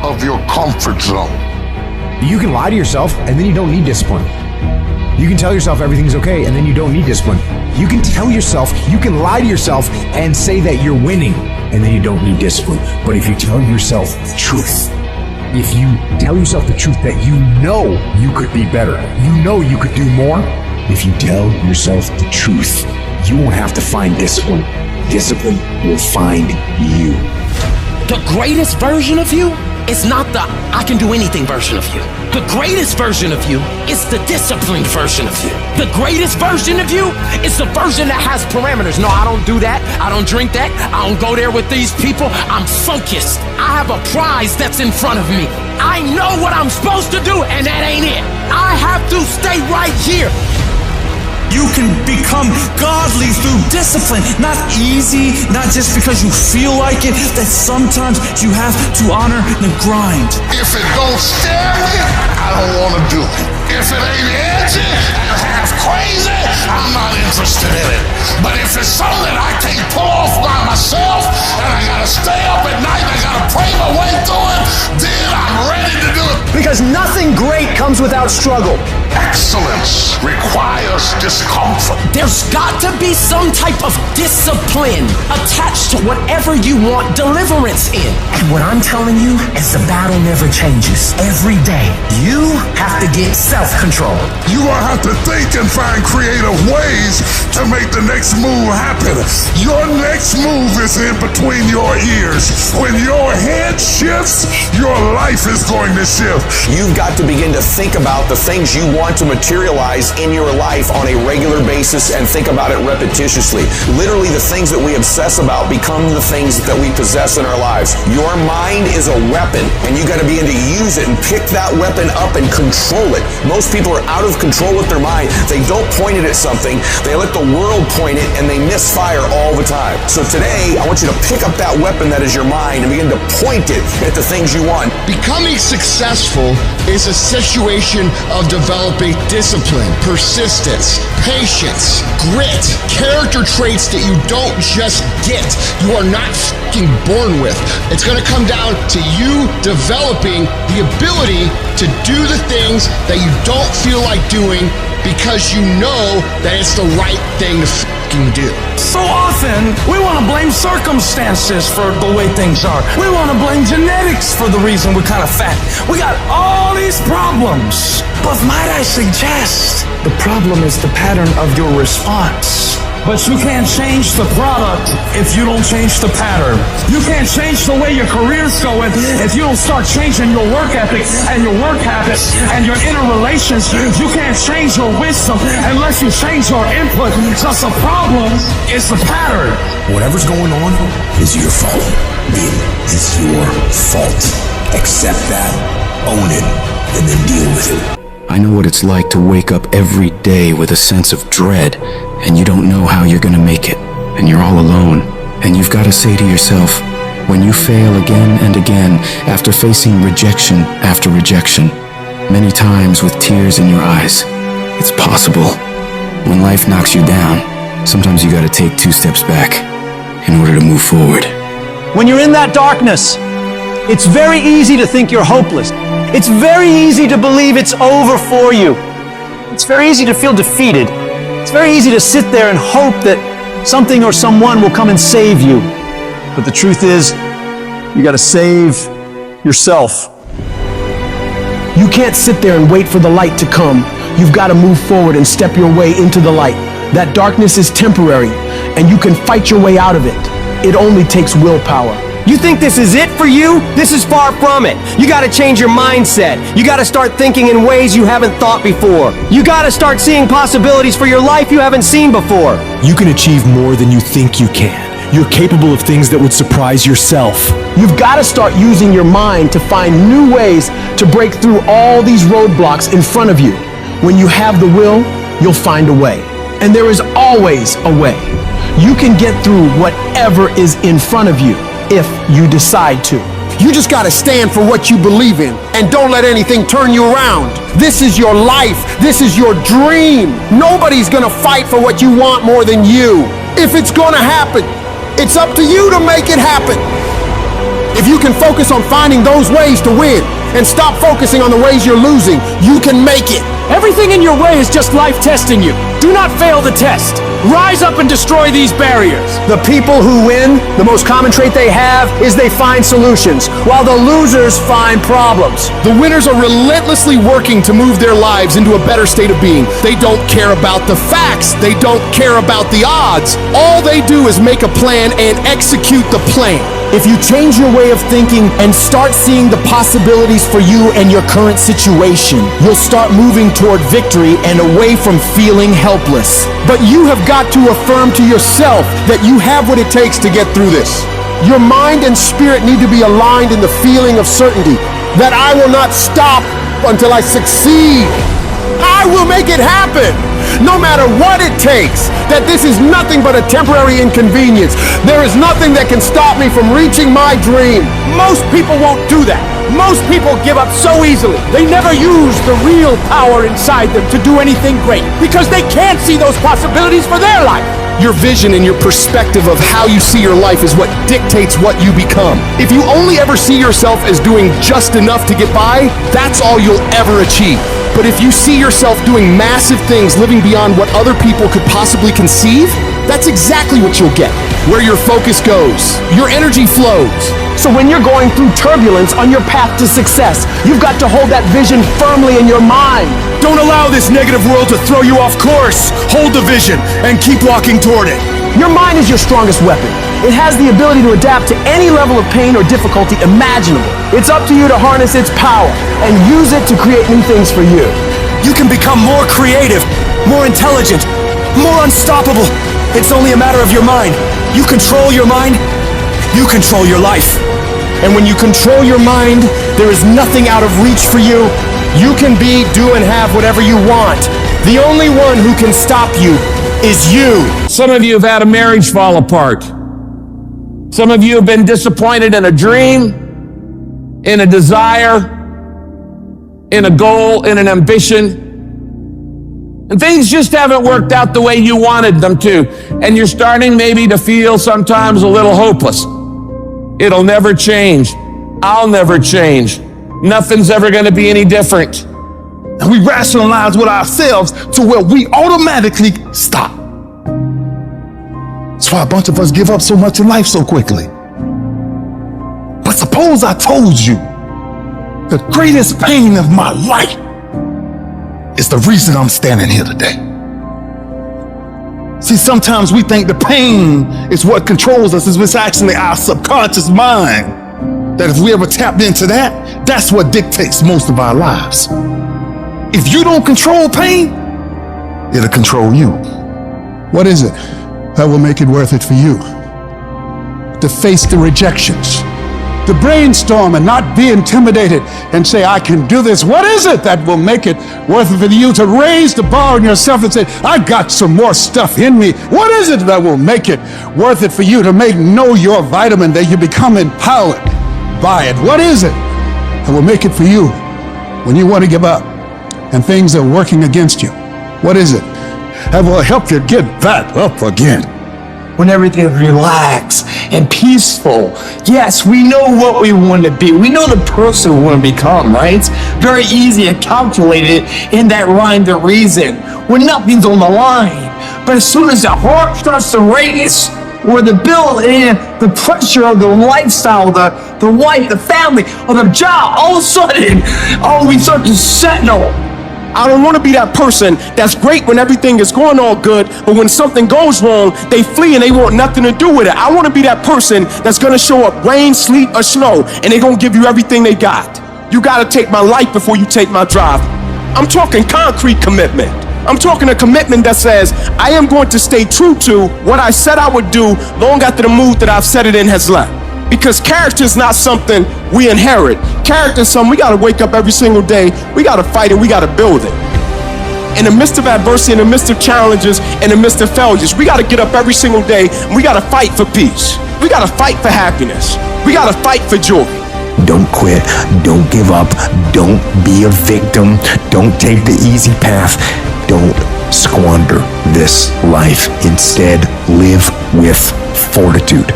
of your comfort zone. You can lie to yourself and then you don't need discipline. You can tell yourself everything's okay and then you don't need discipline. You can tell yourself, you can lie to yourself and say that you're winning and then you don't need discipline. But if you tell yourself the truth, if you tell yourself the truth that you know you could be better, you know you could do more, if you tell yourself the truth, you won't have to find discipline. Discipline will find you. The greatest version of you is not the I can do anything version of you. The greatest version of you is the disciplined version of you. The greatest version of you is the version that has parameters. No, I don't do that. I don't drink that. I don't go there with these people. I'm focused. I have a prize that's in front of me. I know what I'm supposed to do, and that ain't it. I have to stay right here. You can become godly through discipline. Not easy, not just because you feel like it, that sometimes you have to honor the grind. If it don't scare me, I don't want to do it. If it ain't edgy and half crazy, I'm not interested in it. But if it's something I can't pull off by myself, and I gotta stay up at night, and I gotta pray my way through it, then I'm ready to do it. Because nothing great comes without struggle. Excellence requires discomfort. There's got to be some type of discipline attached to whatever you want deliverance in. And what I'm telling you is the battle never changes. Every day, you have to get self-control. You will have to think and find creative ways to make the next move happen. Your next move is in between your ears. When your head shifts, your life is going to shift. You've got to begin to think about the things you want to materialize in your life on a regular basis and think about it repetitiously. Literally, the things that we obsess about become the things that we possess in our lives. Your mind is a weapon, and you got to begin to use it and pick that weapon up and control it. Most people are out of control with their mind. They don't point it at something. They let the world point it, and they misfire all the time. So today, I want you to pick up that weapon that is your mind and begin to point it at the things you want. Becoming successful is a situation of developing discipline, persistence, patience, grit, character traits that you don't just get. You are not fucking born with. It's going to come down to you developing the ability to do the things that you don't feel like doing because you know that it's the right thing to fucking do. So often, we want to blame circumstances for the way things are. We want to blame genetics for the reason we're kind of fat. We got all these problems. But might I suggest, the problem is the pattern of your response. But you can't change the product if you don't change the pattern. You can't change the way your career's going if you don't start changing your work ethic and your work habits and your inner relations. You can't change your wisdom unless you change your input. Because the problem is the pattern. Whatever's going on is your fault. It's your fault. Accept that, own it, and then deal with it. I know what it's like to wake up every day with a sense of dread, and you don't know how you're gonna make it, and you're all alone, and you've got to say to yourself, when you fail again and again, after facing rejection after rejection, many times with tears in your eyes, it's possible. When life knocks you down, sometimes you gotta take 2 steps back in order to move forward. When you're in that darkness, it's very easy to think you're hopeless. It's very easy to believe it's over for you. It's very easy to feel defeated. It's very easy to sit there and hope that something or someone will come and save you. But the truth is, you gotta save yourself. You can't sit there and wait for the light to come. You've got to move forward and step your way into the light. That darkness is temporary, and you can fight your way out of it. It only takes willpower. You think this is it for you? This is far from it. You gotta change your mindset. You gotta start thinking in ways you haven't thought before. You gotta start seeing possibilities for your life you haven't seen before. You can achieve more than you think you can. You're capable of things that would surprise yourself. You've got to start using your mind to find new ways to break through all these roadblocks in front of you. When you have the will, you'll find a way. And there is always a way. You can get through whatever is in front of you if you decide to. You just gotta stand for what you believe in and don't let anything turn you around. This is your life. This is your dream. Nobody's gonna fight for what you want more than you. If it's gonna happen, it's up to you to make it happen. If you can focus on finding those ways to win and stop focusing on the ways you're losing, you can make it. Everything in your way is just life testing you. Do not fail the test. Rise up and destroy these barriers. The people who win, the most common trait they have is they find solutions, while the losers find problems. The winners are relentlessly working to move their lives into a better state of being. They don't care about the facts. They don't care about the odds. All they do is make a plan and execute the plan. If you change your way of thinking and start seeing the possibilities possibilities for you and your current situation. You'll start moving toward victory and away from feeling helpless. But you have got to affirm to yourself that you have what it takes to get through this. Your mind and spirit need to be aligned in the feeling of certainty that I will not stop until I succeed. I will make it happen, no matter what it takes, that this is nothing but a temporary inconvenience. There is nothing that can stop me from reaching my dream. Most people won't do that. Most people give up so easily. They never use the real power inside them to do anything great because they can't see those possibilities for their life. Your vision and your perspective of how you see your life is what dictates what you become. If you only ever see yourself as doing just enough to get by, that's all you'll ever achieve. But if you see yourself doing massive things, living beyond what other people could possibly conceive, that's exactly what you'll get. Where your focus goes, your energy flows. So when you're going through turbulence on your path to success, you've got to hold that vision firmly in your mind. Don't allow this negative world to throw you off course. Hold the vision and keep walking toward it. Your mind is your strongest weapon. It has the ability to adapt to any level of pain or difficulty imaginable. It's up to you to harness its power and use it to create new things for you. You can become more creative, more intelligent, more unstoppable. It's only a matter of your mind. You control your mind, you control your life. And when you control your mind, there is nothing out of reach for you. You can be, do, and have whatever you want. The only one who can stop you is you. Some of you have had a marriage fall apart. Some of you have been disappointed in a dream, in a desire, in a goal, in an ambition. And things just haven't worked out the way you wanted them to. And you're starting maybe to feel sometimes a little hopeless. It'll never change. I'll never change. Nothing's ever going to be any different. And we rationalize with ourselves to where we automatically stop. That's why a bunch of us give up so much in life so quickly. But suppose I told you the greatest pain of my life is the reason I'm standing here today. See, sometimes we think the pain is what controls us. It's actually our subconscious mind. That if we ever tapped into that, that's what dictates most of our lives. If you don't control pain, it'll control you. What is it that will make it worth it for you? To face the rejections, to brainstorm and not be intimidated and say, I can do this. What is it that will make it worth it for you to raise the bar on yourself and say, I got some more stuff in me? What is it that will make it worth it for you to know your vitamin, that you become empowered by it? What is it that will make it for you when you want to give up and things are working against you? What is it that will help you get back up again? When everything's relaxed and peaceful. Yes, we know what we want to be. We know the person we want to become, right? It's very easy to calculate it in that rhyme to reason when nothing's on the line. But as soon as the heart starts to race, or the bill and the pressure of the lifestyle, the wife, the family, or the job, all of a sudden, we start to settle. I don't want to be that person that's great when everything is going all good, but when something goes wrong, they flee and they want nothing to do with it. I want to be that person that's going to show up rain, sleet, or snow, and they're going to give you everything they got. You got to take my life before you take my drive. I'm talking concrete commitment. I'm talking a commitment that says, I am going to stay true to what I said I would do long after the mood that I've set it in has left. Because character is not something we inherit. Character is something we got to wake up every single day. We got to fight and we got to build it. In the midst of adversity, in the midst of challenges, in the midst of failures, we got to get up every single day and we got to fight for peace. We got to fight for happiness. We got to fight for joy. Don't quit. Don't give up. Don't be a victim. Don't take the easy path. Don't squander this life. Instead, live with fortitude.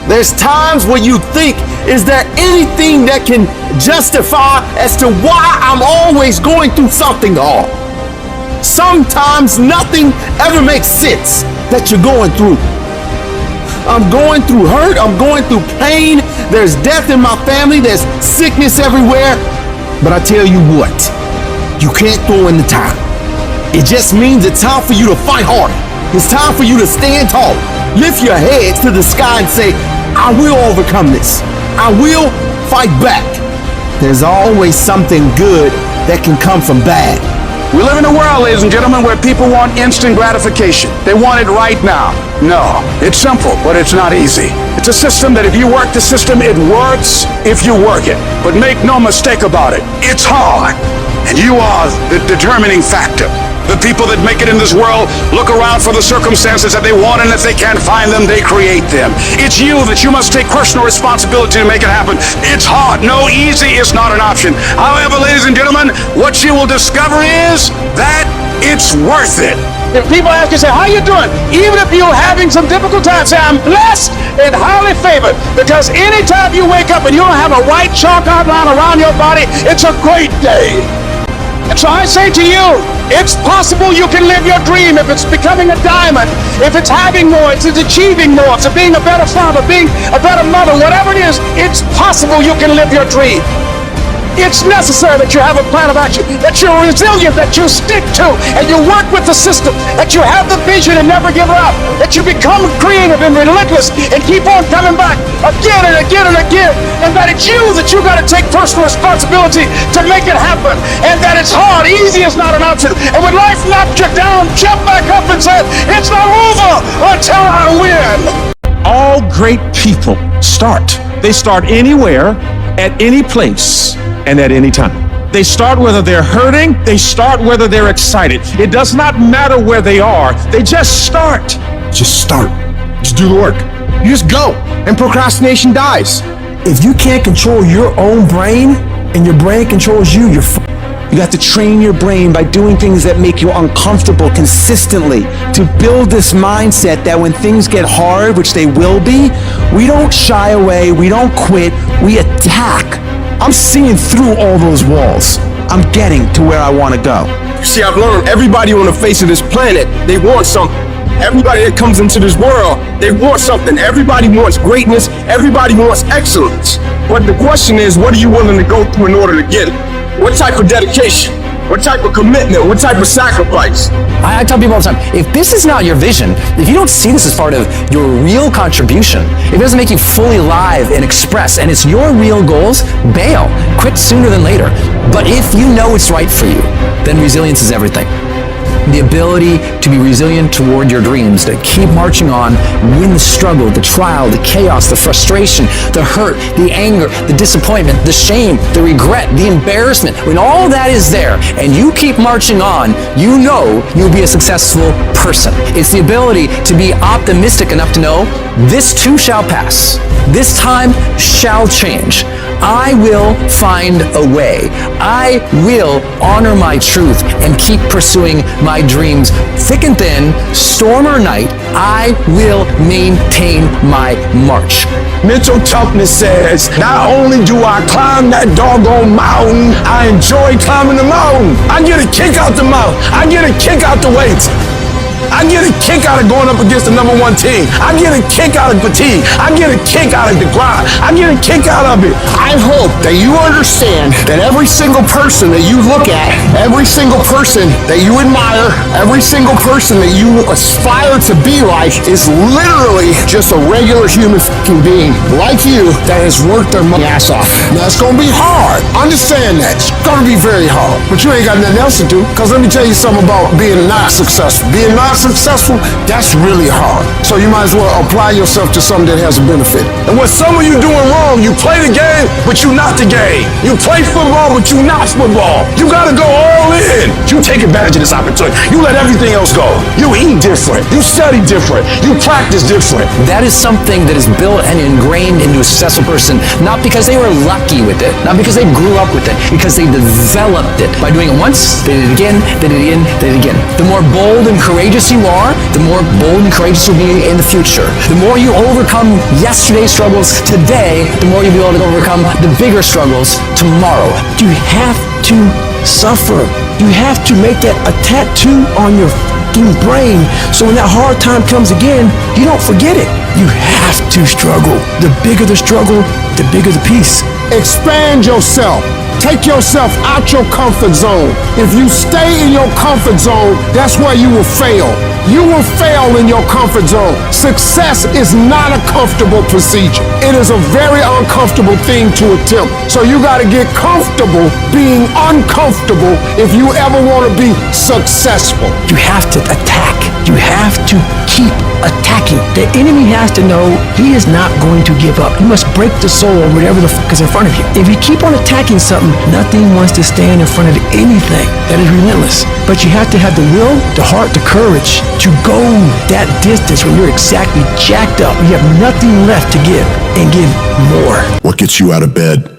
There's times when you think, is there anything that can justify as to why I'm always going through something hard? Sometimes nothing ever makes sense that you're going through. I'm going through hurt, I'm going through pain, there's death in my family, there's sickness everywhere. But I tell you what, you can't throw in the towel. It just means it's time for you to fight harder. It's time for you to stand tall. Lift your heads to the sky and say, I will overcome this. I will fight back. there's always something good that can come from bad. We live in a world, ladies and gentlemen, where people want instant gratification. They want it right now. No, it's simple, but it's not easy. It's a system that if you work the system, it works if you work it. But make no mistake about it, it's hard. And you are the determining factor. The people that make it in this world look around for the circumstances that they want, and if they can't find them, they create them. It's you that you must take personal responsibility to make it happen. It's hard. No, easy is not an option. However, ladies and gentlemen, what you will discover is that it's worth it. If people ask you, say, how you doing? Even if you're having some difficult times, say, I'm blessed and highly favored. Because anytime you wake up and you don't have a white chalk outline around your body, it's a great day. And so I say to you, it's possible you can live your dream if it's becoming a diamond, if it's having more, it's achieving more, if it's being a better father, being a better mother, whatever it is, it's possible you can live your dream. It's necessary that you have a plan of action, that you're resilient, that you stick to, and you work with the system, that you have the vision and never give up, that you become creative and relentless and keep on coming back again and again and again, and that it's you that you got to take personal responsibility to make it happen, and that it's hard, easy is not an option, and when life knocks you down, jump back up and say, it's not over until I win. All great people start. They start anywhere, at any place, and at any time. They start whether they're hurting, they start whether they're excited. It does not matter where they are, they just start. Just start. Just do the work. You just go, and procrastination dies. If you can't control your own brain, and your brain controls you, you're You have to train your brain by doing things that make you uncomfortable consistently to build this mindset that when things get hard, which they will be, we don't shy away, we don't quit, we attack. I'm seeing through all those walls. I'm getting to where I want to go. See, I've learned everybody on the face of this planet, they want something. Everybody that comes into this world, they want something. Everybody wants greatness. Everybody wants excellence. But the question is, what are you willing to go through in order to get it? What type of dedication? What type of commitment? What type of sacrifice? I tell people all the time, if this is not your vision, if you don't see this as part of your real contribution, if it doesn't make you fully alive and express, and it's your real goals, bail. Quit sooner than later. But if you know it's right for you, then resilience is everything. The ability to be resilient toward your dreams, to keep marching on, win the struggle, the trial, the chaos, the frustration, the hurt, the anger, the disappointment, the shame, the regret, the embarrassment. When all that is there and you keep marching on, you know you'll be a successful person. It's the ability to be optimistic enough to know this too shall pass. This time shall change. I will find a way. I will honor my truth and keep pursuing my dreams. Thick and thin, storm or night, I will maintain my march. Mental toughness says, not only do I climb that doggone mountain, I enjoy climbing the mountain. I get a kick out the mountain. I get a kick out the weights. I get a kick out of going up against the #1 team. I get a kick out of fatigue. I get a kick out of the grind. I get a kick out of it. I hope that you understand that every single person that you look at, every single person that you admire, every single person that you aspire to be like is literally just a regular human fucking being like you that has worked their ass off. Now it's gonna be hard. Understand that. It's gonna be very hard. But you ain't got nothing else to do. Cause let me tell you something about being not successful. Being not successful, that's really hard. So you might as well apply yourself to something that has a benefit. And what some of you doing wrong, you play the game, but you not the game. You play football, but you not football. You gotta go all in. You take advantage of this opportunity. You let everything else go. You eat different. You study different. You practice different. That is something that is built and ingrained into a successful person, not because they were lucky with it, not because they grew up with it, because they developed it by doing it once, they did it again, they did it again, they did it again. The more bold and courageous you are, the more bold and courageous you'll be in the future. The more you overcome yesterday's struggles today, the more you'll be able to overcome the bigger struggles tomorrow. You have to suffer. You have to make that a tattoo on your fucking brain so when that hard time comes again, you don't forget it. You have to struggle. The bigger the struggle, the bigger the peace. Expand yourself. Take yourself out your comfort zone. If you stay in your comfort zone, that's where you will fail. You will fail in your comfort zone. Success is not a comfortable procedure. It is a very uncomfortable thing to attempt. So you got to get comfortable being uncomfortable if you ever want to be successful. You have to attack. You have to keep attacking. The enemy has to know he is not going to give up. You must break the soul of whatever the fuck is in front of you. If you keep on attacking something, nothing wants to stand in front of anything that is relentless. But you have to have the will, the heart, the courage to go that distance when you're exactly jacked up. You have nothing left to give and give more. What gets you out of bed?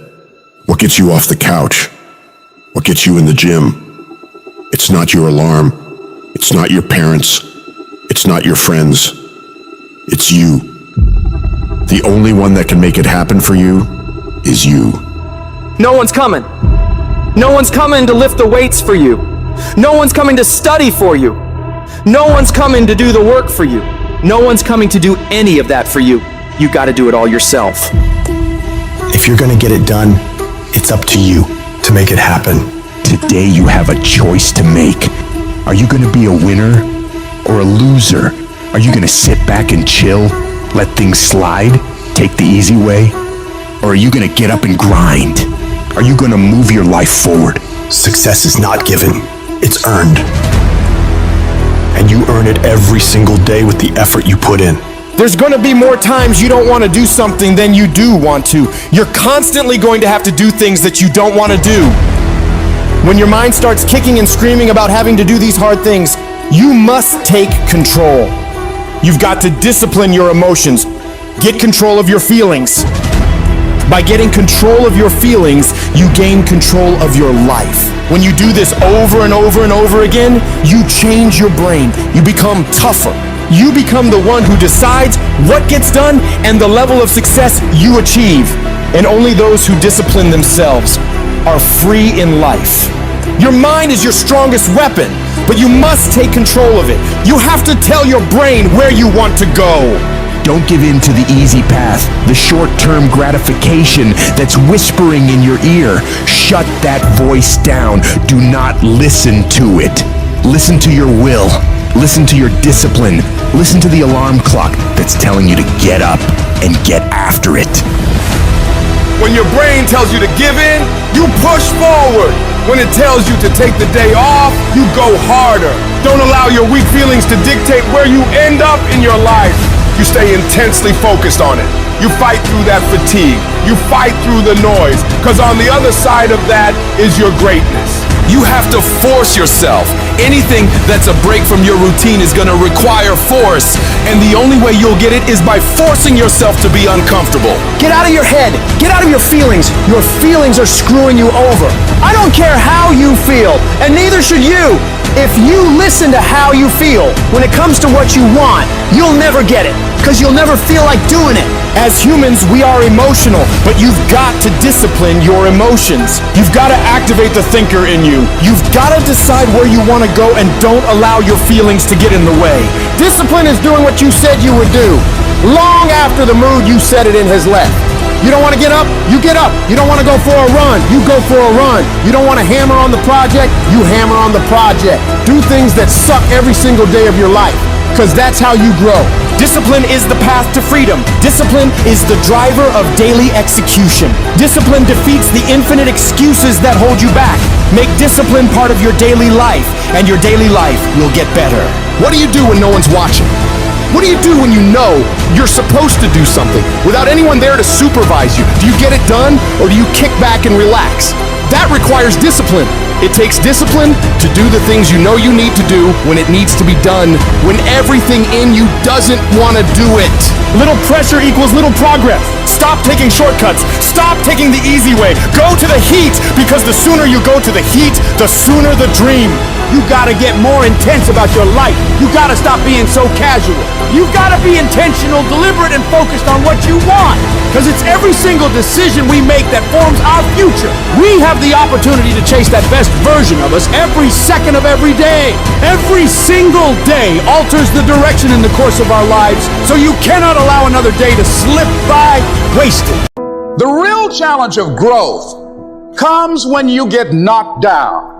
What gets you off the couch? What gets you in the gym? It's not your alarm. It's not your parents. It's not your friends. It's you. The only one that can make it happen for you is you. No one's coming. No one's coming to lift the weights for you. No one's coming to study for you. No one's coming to do the work for you. No one's coming to do any of that for you. You got to do it all yourself. If you're gonna get it done, it's up to you to make it happen. Today you have a choice to make. Are you gonna be a winner or a loser? Are you gonna sit back and chill, let things slide, take the easy way? Or are you gonna get up and grind? Are you gonna move your life forward? Success is not given, it's earned. And you earn it every single day with the effort you put in. There's gonna be more times you don't want to do something than you do want to. You're constantly going to have to do things that you don't want to do. When your mind starts kicking and screaming about having to do these hard things, you must take control. You've got to discipline your emotions. Get control of your feelings. By getting control of your feelings, you gain control of your life. When you do this over and over and over again, you change your brain. You become tougher. You become the one who decides what gets done and the level of success you achieve. And only those who discipline themselves are free in life. Your mind is your strongest weapon, but you must take control of it. You have to tell your brain where you want to go. Don't give in to the easy path, the short-term gratification that's whispering in your ear. Shut that voice down. Do not listen to it. Listen to your will. Listen to your discipline. Listen to the alarm clock that's telling you to get up and get after it. When your brain tells you to give in, you push forward. When it tells you to take the day off, you go harder. Don't allow your weak feelings to dictate where you end up in your life. You stay intensely focused on it. You fight through that fatigue. You fight through the noise, because on the other side of that is your greatness. You have to force yourself. Anything that's a break from your routine is gonna require force, and the only way you'll get it is by forcing yourself to be uncomfortable. Get out of your head. Get out of your feelings. Your feelings are screwing you over. I don't care how you feel, and neither should you. If you listen to how you feel when it comes to what you want, you'll never get it, because you'll never feel like doing it. As humans, we are emotional, but you've got to discipline your emotions. You've got to activate the thinker in you. You've got to decide where you want to go and don't allow your feelings to get in the way. Discipline is doing what you said you would do, long after the mood you set it in has left. You don't want to get up? You get up. You don't want to go for a run? You go for a run. You don't want to hammer on the project? You hammer on the project. Do things that suck every single day of your life, because that's how you grow. Discipline is the path to freedom. Discipline is the driver of daily execution. Discipline defeats the infinite excuses that hold you back. Make discipline part of your daily life, and your daily life will get better. What do you do when no one's watching? What do you do when you know you're supposed to do something without anyone there to supervise you? Do you get it done, or do you kick back and relax? That requires discipline. It takes discipline to do the things you know you need to do when it needs to be done, when everything in you doesn't want to do it. Little pressure equals little progress. Stop taking shortcuts. Stop taking the easy way. Go to the heat, because the sooner you go to the heat, the sooner the dream. You gotta get more intense about your life. You gotta stop being so casual. You gotta be intentional, deliberate, and focused on what you want. Because it's every single decision we make that forms our future. We have the opportunity to chase that best version of us every second of every day. Every single day alters the direction in the course of our lives, so you cannot allow another day to slip by wasted. The real challenge of growth comes when you get knocked down.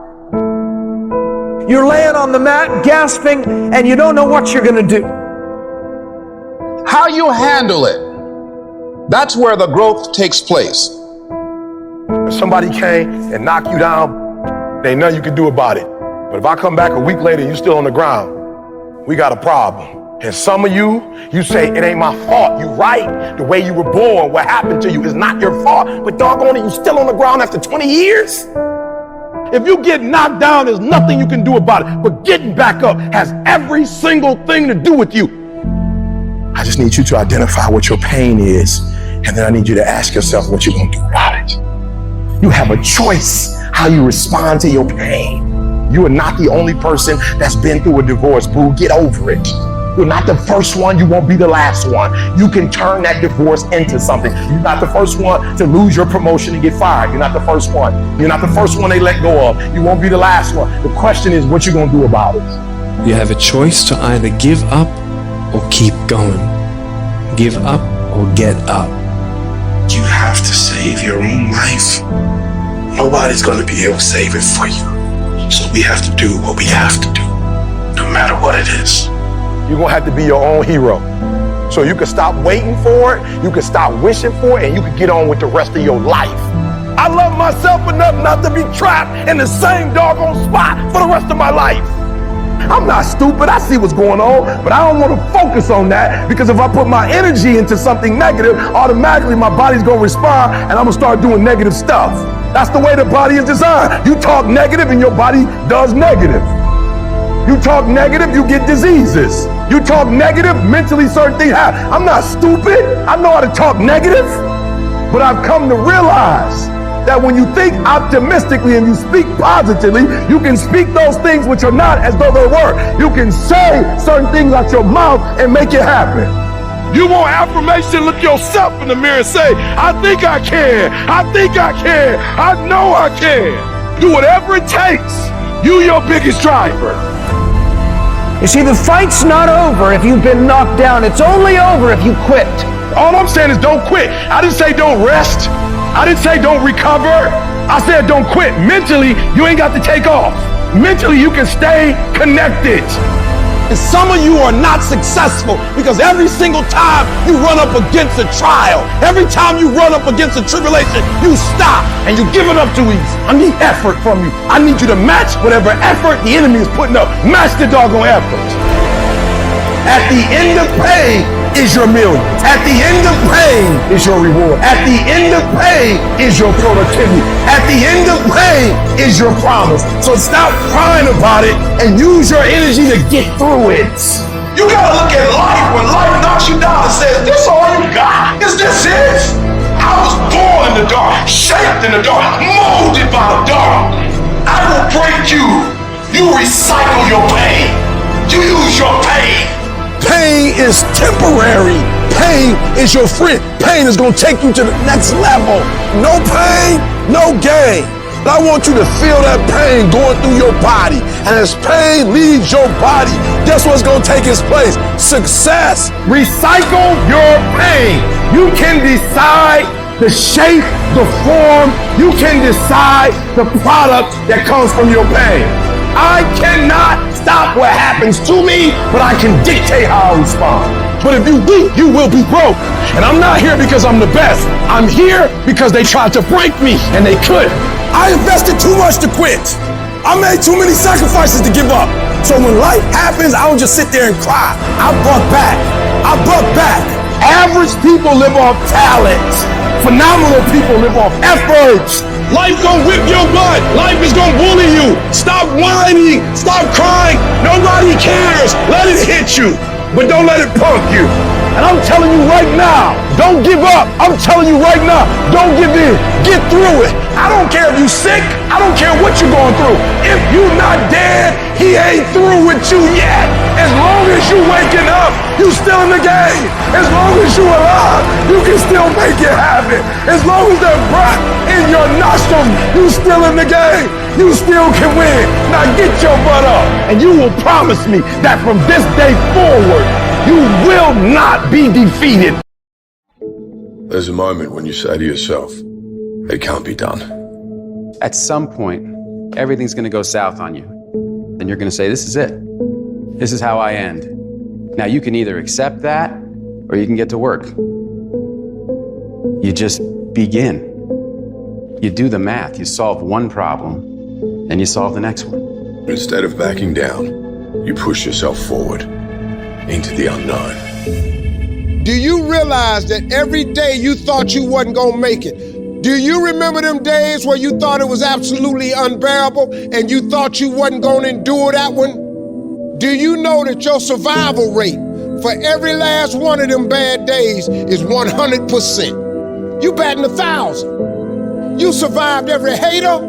You're laying on the mat, gasping, and you don't know what you're going to do. How you handle it, that's where the growth takes place. If somebody came and knocked you down, there ain't nothing you can do about it. But if I come back a week later and you're still on the ground, we got a problem. And some of you say, it ain't my fault. You right. The way you were born, what happened to you is not your fault. But doggone it, you still on the ground after 20 years? If you get knocked down, there's nothing you can do about it. But getting back up has every single thing to do with you. I just need you to identify what your pain is, and then I need you to ask yourself what you're going to do about it. You have a choice how you respond to your pain. You are not the only person that's been through a divorce, boo. Get over it. You're not the first one. You won't be the last one. You can turn that divorce into something. You're not the first one to lose your promotion and get fired. You're not the first one. You're not the first one they let go of. You won't be the last one. The question is what you going to do about it. You have a choice to either give up or keep going. Give up or get up. You have to save your own life. Nobody's going to be able to save it for you. So we have to do what we have to do, no matter what it is. You're going to have to be your own hero. So you can stop waiting for it, you can stop wishing for it, and you can get on with the rest of your life. I love myself enough not to be trapped in the same doggone spot for the rest of my life. I'm not stupid, I see what's going on, but I don't want to focus on that, because if I put my energy into something negative, automatically my body's going to respond and I'm going to start doing negative stuff. That's the way the body is designed. You talk negative and your body does negative. You talk negative, you get diseases. You talk negative, mentally certain things happen. I'm not stupid. I know how to talk negative. But I've come to realize that when you think optimistically and you speak positively, you can speak those things which are not as though they were. You can say certain things out your mouth and make it happen. You want affirmation, look yourself in the mirror and say, I think I can. I think I can. I know I can. Do whatever it takes. You your biggest driver. You see, the fight's not over if you've been knocked down. It's only over if you quit. All I'm saying is don't quit. I didn't say don't rest. I didn't say don't recover. I said don't quit. Mentally, you ain't got to take off. Mentally, you can stay connected. And some of you are not successful because every single time you run up against a trial, every time you run up against a tribulation, you stop and you give it up too easy. I need effort from you. I need you to match whatever effort the enemy is putting up. Match the doggone effort. At the end of pain is your million. At the end of pain is your reward. At the end of pain is your productivity. At the end of pain is your promise. So stop crying about it and use your energy to get through it. You gotta look at life when life knocks you down and says, this all you got? Is this it? I was born in the dark, shaped in the dark, molded by the dark. I will break you. You recycle your pain. You use your pain. Pain is temporary. Pain is your friend. Pain is going to take you to the next level. No pain, no gain. But I want you to feel that pain going through your body. And as pain leaves your body, guess what's going to take its place? Success. Recycle your pain. You can decide the shape, the form. You can decide the product that comes from your pain. I cannot stop what happens to me, but I can dictate how I respond. But if you weak, you will be broke. And I'm not here because I'm the best. I'm here because they tried to break me, and they couldn't. I invested too much to quit. I made too many sacrifices to give up. So when life happens, I don't just sit there and cry. I buck back. I buck back. Average people live off talent. Phenomenal people live off effort. Life gonna whip your butt. Life is gonna bully you. Stop whining. Stop crying. Nobody cares. Let it hit you, but don't let it punk you. And I'm telling you right now, don't give up. I'm telling you right now, don't give in. Get through it. I don't care if you're sick. I don't care what you're going through. If you're not dead, he ain't through with you yet. As long as you waking up, you still in the game. As long as you alive, you can still make it happen. As long as there's breath in your nostrils, you still in the game. You still can win. Now get your butt up, and you will promise me that from this day forward, you will not be defeated. There's a moment when you say to yourself, it can't be done. At some point, everything's gonna go south on you. Then you're gonna say, this is it. This is how I end. Now you can either accept that, or you can get to work. You just begin. You do the math. You solve one problem, then you solve the next one. Instead of backing down, you push yourself forward into the unknown. Do you realize that every day you thought you wasn't gonna make it? Do you remember them days where you thought it was absolutely unbearable and you thought you wasn't gonna endure that one? Do you know that your survival rate for every last one of them bad days is 100%? You batting 1,000. You survived every hater.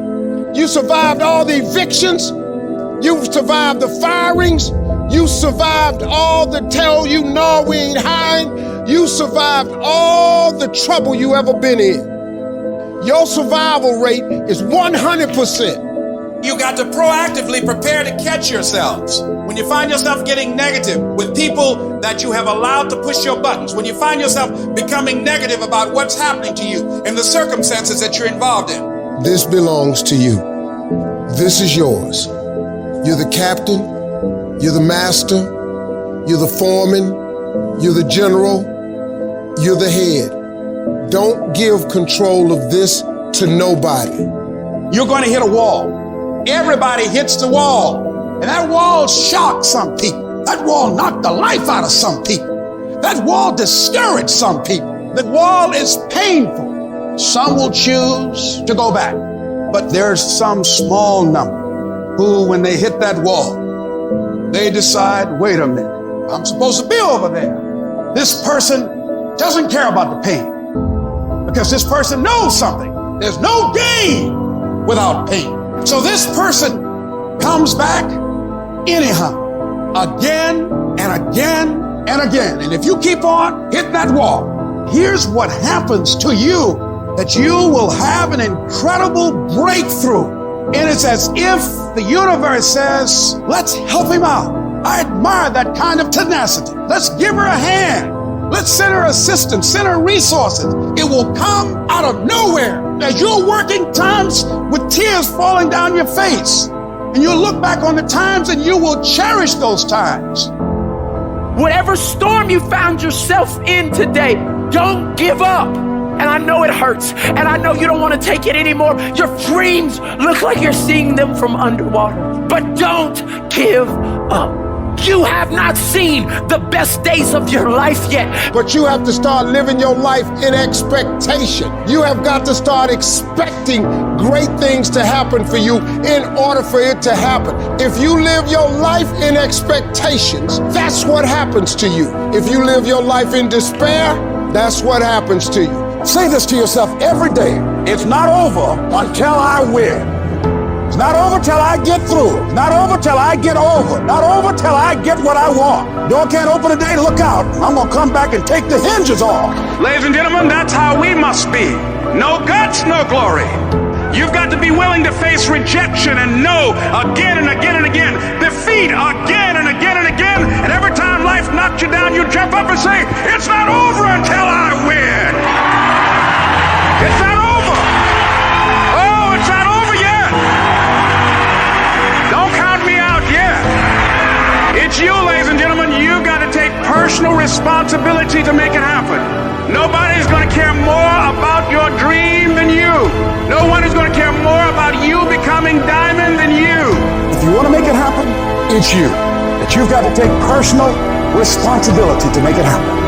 You survived all the evictions. You survived the firings. You survived all the tell you no, we ain't hiring. You survived all the trouble you ever been in. Your survival rate is 100%. You got to proactively prepare to catch yourselves. When you find yourself getting negative with people that you have allowed to push your buttons, when you find yourself becoming negative about what's happening to you and the circumstances that you're involved in. This belongs to you. This is yours. You're the captain, you're the master, you're the foreman, you're the general, you're the head. Don't give control of this to nobody. You're going to hit a wall. Everybody hits the wall. And that wall shocked some people. That wall knocked the life out of some people. That wall discouraged some people. That wall is painful. Some will choose to go back. But there's some small number who, when they hit that wall, they decide, wait a minute, I'm supposed to be over there. This person doesn't care about the pain because this person knows something. There's no gain without pain. So this person comes back anyhow, again and again and again. And if you keep on hitting that wall, here's what happens to you, that you will have an incredible breakthrough. And it's as if the universe says, let's help him out. I admire that kind of tenacity. Let's give her a hand. Let's send her assistance, send her resources. It will come out of nowhere as you're working times with tears falling down your face. And you'll look back on the times and you will cherish those times. Whatever storm you found yourself in today, don't give up. And I know it hurts, and I know you don't want to take it anymore. Your dreams look like you're seeing them from underwater, but don't give up. You have not seen the best days of your life yet. But you have to start living your life in expectation. You have got to start expecting great things to happen for you in order for it to happen. If you live your life in expectations, that's what happens to you. If you live your life in despair, that's what happens to you. Say this to yourself every day. It's not over until I win. It's not over till I get through. It's not over till I get over. Not over till I get what I want. Door can't open today, look out. I'm gonna come back and take the hinges off. Ladies and gentlemen, that's how we must be. No guts, no glory. You've got to be willing to face rejection and no again and again and again. Defeat again and again and again. And every time life knocks you down, you jump up and say, it's not over until I win. It's not over. Oh, it's not over yet. Don't count me out yet. It's you, ladies and gentlemen. You've got to take personal responsibility to make it happen. Nobody's going to care more about your dream than you. No one is going to care more about you becoming diamond than you. If you want to make it happen, it's you. But you've got to take personal responsibility to make it happen.